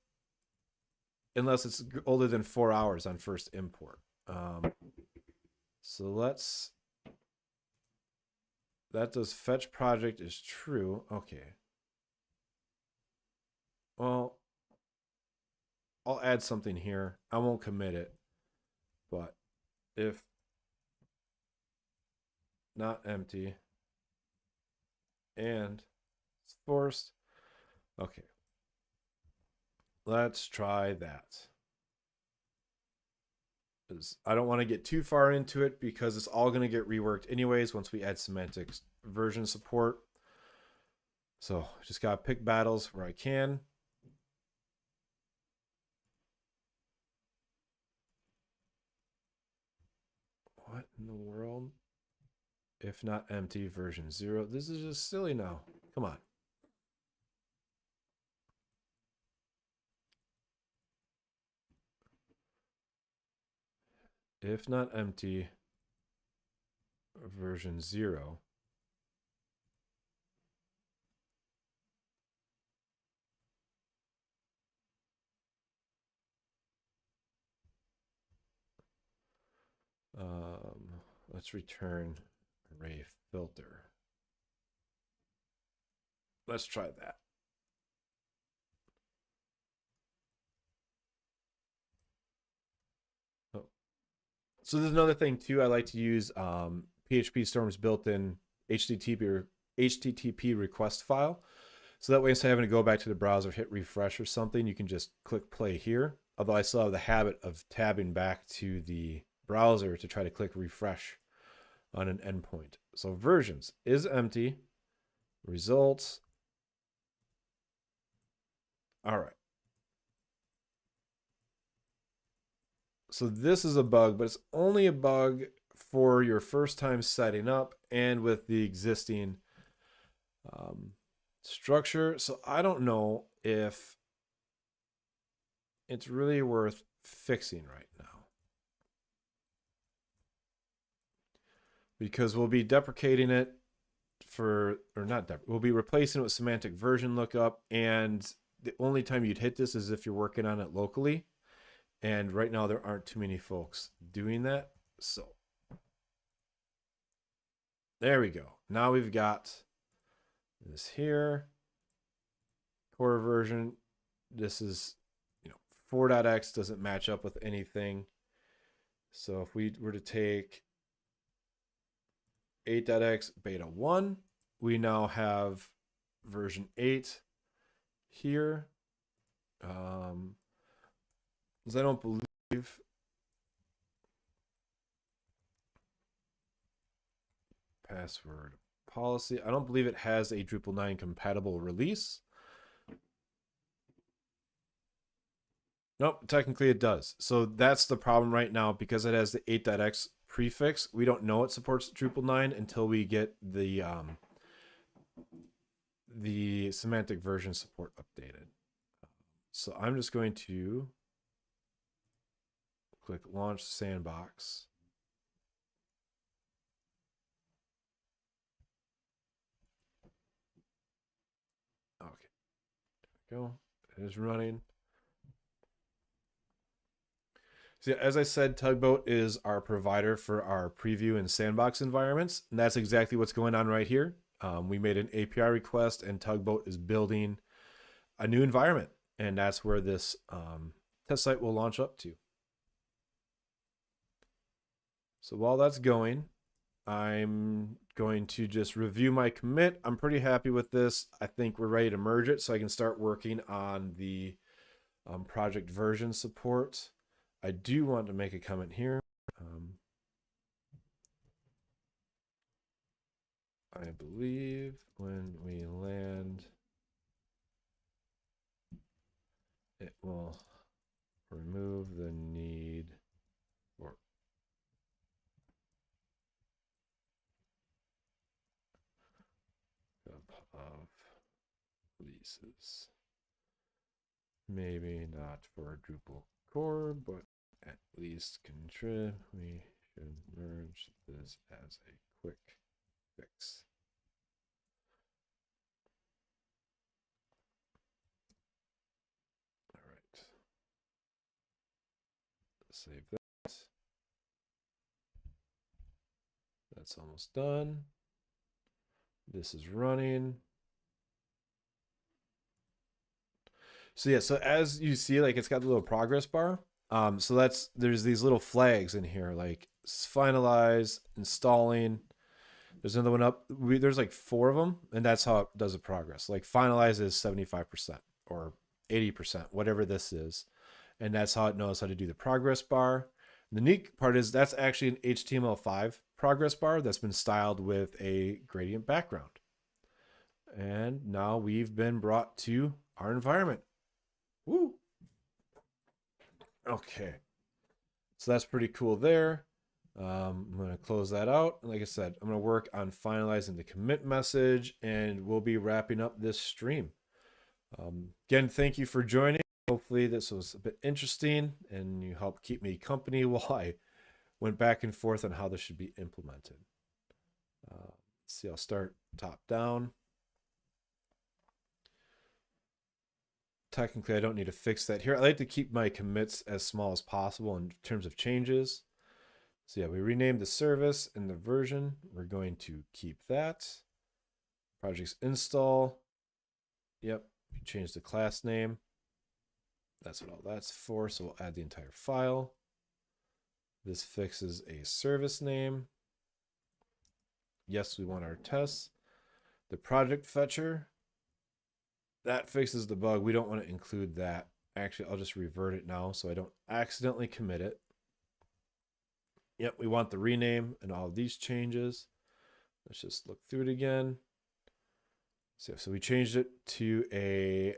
unless it's older than 4 hours on first import. So that does fetch project is true. Okay. Well, I'll add something here. I won't commit it, but if not empty and it's forced. Okay. Let's try that. I don't want to get too far into it because it's all going to get reworked anyways once we add semantics version support. So just got to pick battles where I can. What in the world? If not empty version 0. This is just silly now. Come on. If not empty version 0. Let's return array filter. Let's try that. Oh. So there's another thing too. I like to use PHP Storm's built-in HTTP request file. So that way, instead of having to go back to the browser, hit refresh or something, you can just click play here. Although I still have the habit of tabbing back to the browser to try to click refresh on an endpoint. So versions is empty. Results. All right. So this is a bug, but it's only a bug for your first time setting up and with the existing structure. So I don't know if it's really worth fixing right now, because we'll be deprecating it we'll be replacing it with semantic version lookup, and the only time you'd hit this is if you're working on it locally, and right now there aren't too many folks doing that. So there we go. Now we've got this here, core version. This is 4.x doesn't match up with anything. So if we were to take 8.x beta 1, we now have version 8 here. Because I don't believe password policy. I don't believe it has a Drupal 9 compatible release. Nope, technically it does. So that's the problem right now, because it has the 8.x prefix. We don't know it supports Drupal 9 until we get the semantic version support updated. So I'm just going to click launch sandbox. Okay, there we go. It is running. So as I said, Tugboat is our provider for our preview and sandbox environments, and that's exactly what's going on right here. We made an API request, and Tugboat is building a new environment, and that's where this test site will launch up to. So while that's going, I'm going to just review my commit. I'm pretty happy with this. I think we're ready to merge it so I can start working on the project version support. I do want to make a comment here. I believe when we land, it will remove the need for of leases. Maybe not for Drupal core, but at least contrib. We should merge this as a quick fix. All right. Save that. That's almost done. This is running. So yeah, so as you see, like it's got the little progress bar. So there's these little flags in here, like finalize, installing. There's another one up. There's like 4 of them, and that's how it does the progress. Like finalize is 75% or 80%, whatever this is, and that's how it knows how to do the progress bar. And the neat part is that's actually an HTML5 progress bar that's been styled with a gradient background. And now we've been brought to our environment. Woo! Okay. So that's pretty cool there. I'm going to close that out. And like I said, I'm going to work on finalizing the commit message, and we'll be wrapping up this stream. Again, thank you for joining. Hopefully this was a bit interesting and you helped keep me company while I went back and forth on how this should be implemented. Let's see, I'll start top down. Technically, I don't need to fix that here. I like to keep my commits as small as possible in terms of changes. So yeah, we renamed the service and the version. We're going to keep that. Projects install. Yep, we changed the class name. That's what all that's for. So we'll add the entire file. This fixes a service name. Yes, we want our tests. The project fetcher, that fixes the bug. We don't want to include that. Actually, I'll just revert it now so I don't accidentally commit it. Yep, we want the rename and all of these changes. Let's just look through it again. So we changed it to a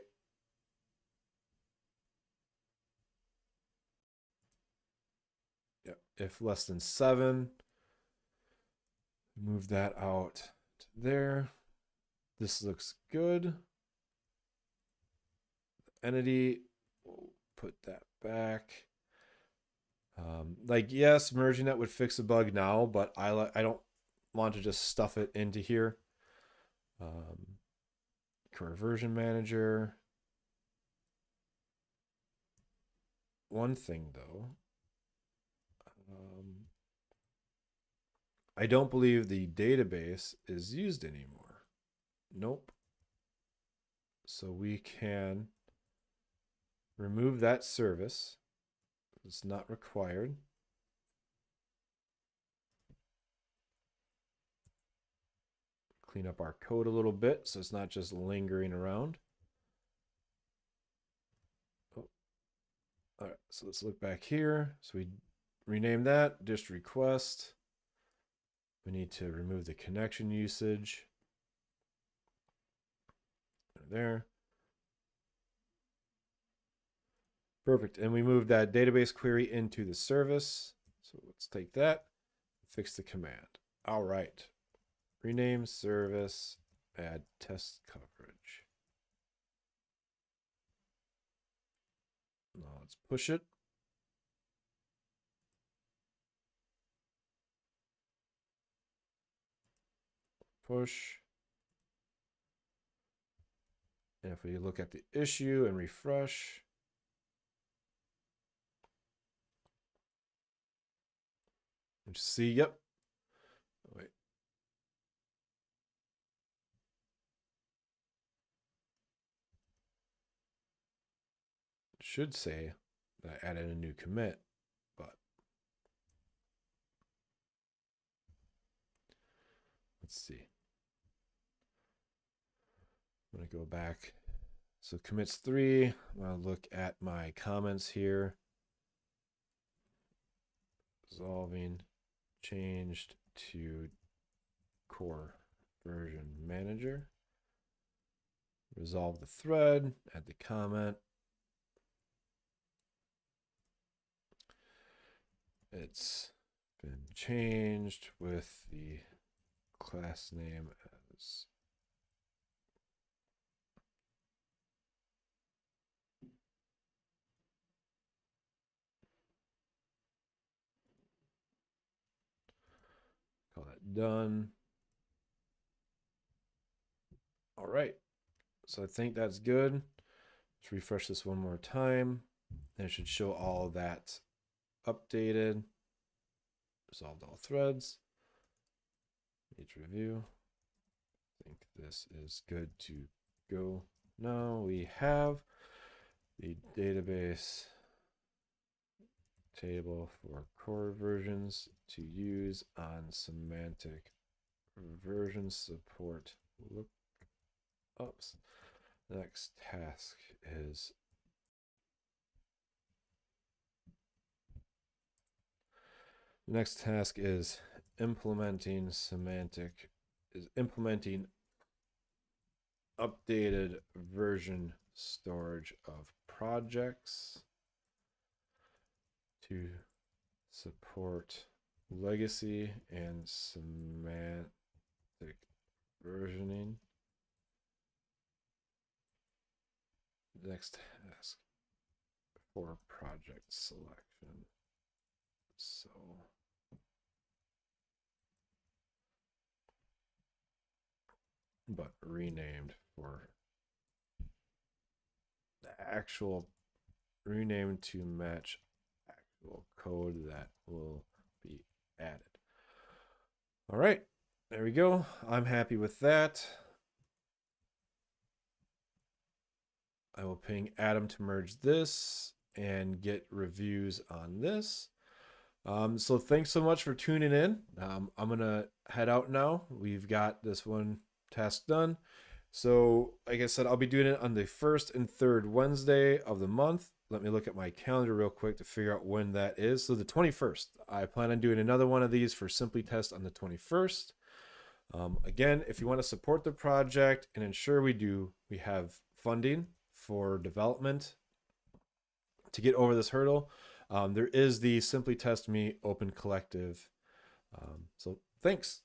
if less than 7. Move that out to there. This looks good. Entity, we'll put that back. Like, yes, merging that would fix a bug now, but I don't want to just stuff it into here. Core version manager. One thing though, I don't believe the database is used anymore. Nope. So we can remove that service. It's not required. Clean up our code a little bit so it's not just lingering around. Oh. All right, so let's look back here. So we rename that dist request. We need to remove the connection usage. There. Perfect. And we moved that database query into the service. So let's take that, fix the command. All right. Rename service, add test coverage. Now let's push it. Push. And if we look at the issue and refresh, and see, yep. Wait. It should say I added a new commit, but let's see. I'm going to go back. So commits 3. I'll look at my comments here. Resolving changed to core version manager. Resolve the thread, add the comment. It's been changed with the class name as call that done. All right, so I think that's good. Let's refresh this one more time. And it should show all of that updated. Resolved all threads. Each review. I think this is good to go. Now we have the database table for core versions to use on semantic version support lookups. Next task is implementing updated version storage of projects to support legacy and semantic versioning. Next task for project selection. So but renamed for the actual renamed to match actual code that will be added. All right, there we go. I'm happy with that. I will ping Adam to merge this and get reviews on this. So thanks so much for tuning in. I'm gonna head out now. We've got this one task done. So like I said, I'll be doing it on the 1st and 3rd Wednesday of the month. Let me look at my calendar real quick to figure out when that is. So the 21st, I plan on doing another one of these for Simply Test on the 21st. Again, if you want to support the project and ensure we have funding for development to get over this hurdle, there is the Simply Test Me Open Collective. So thanks.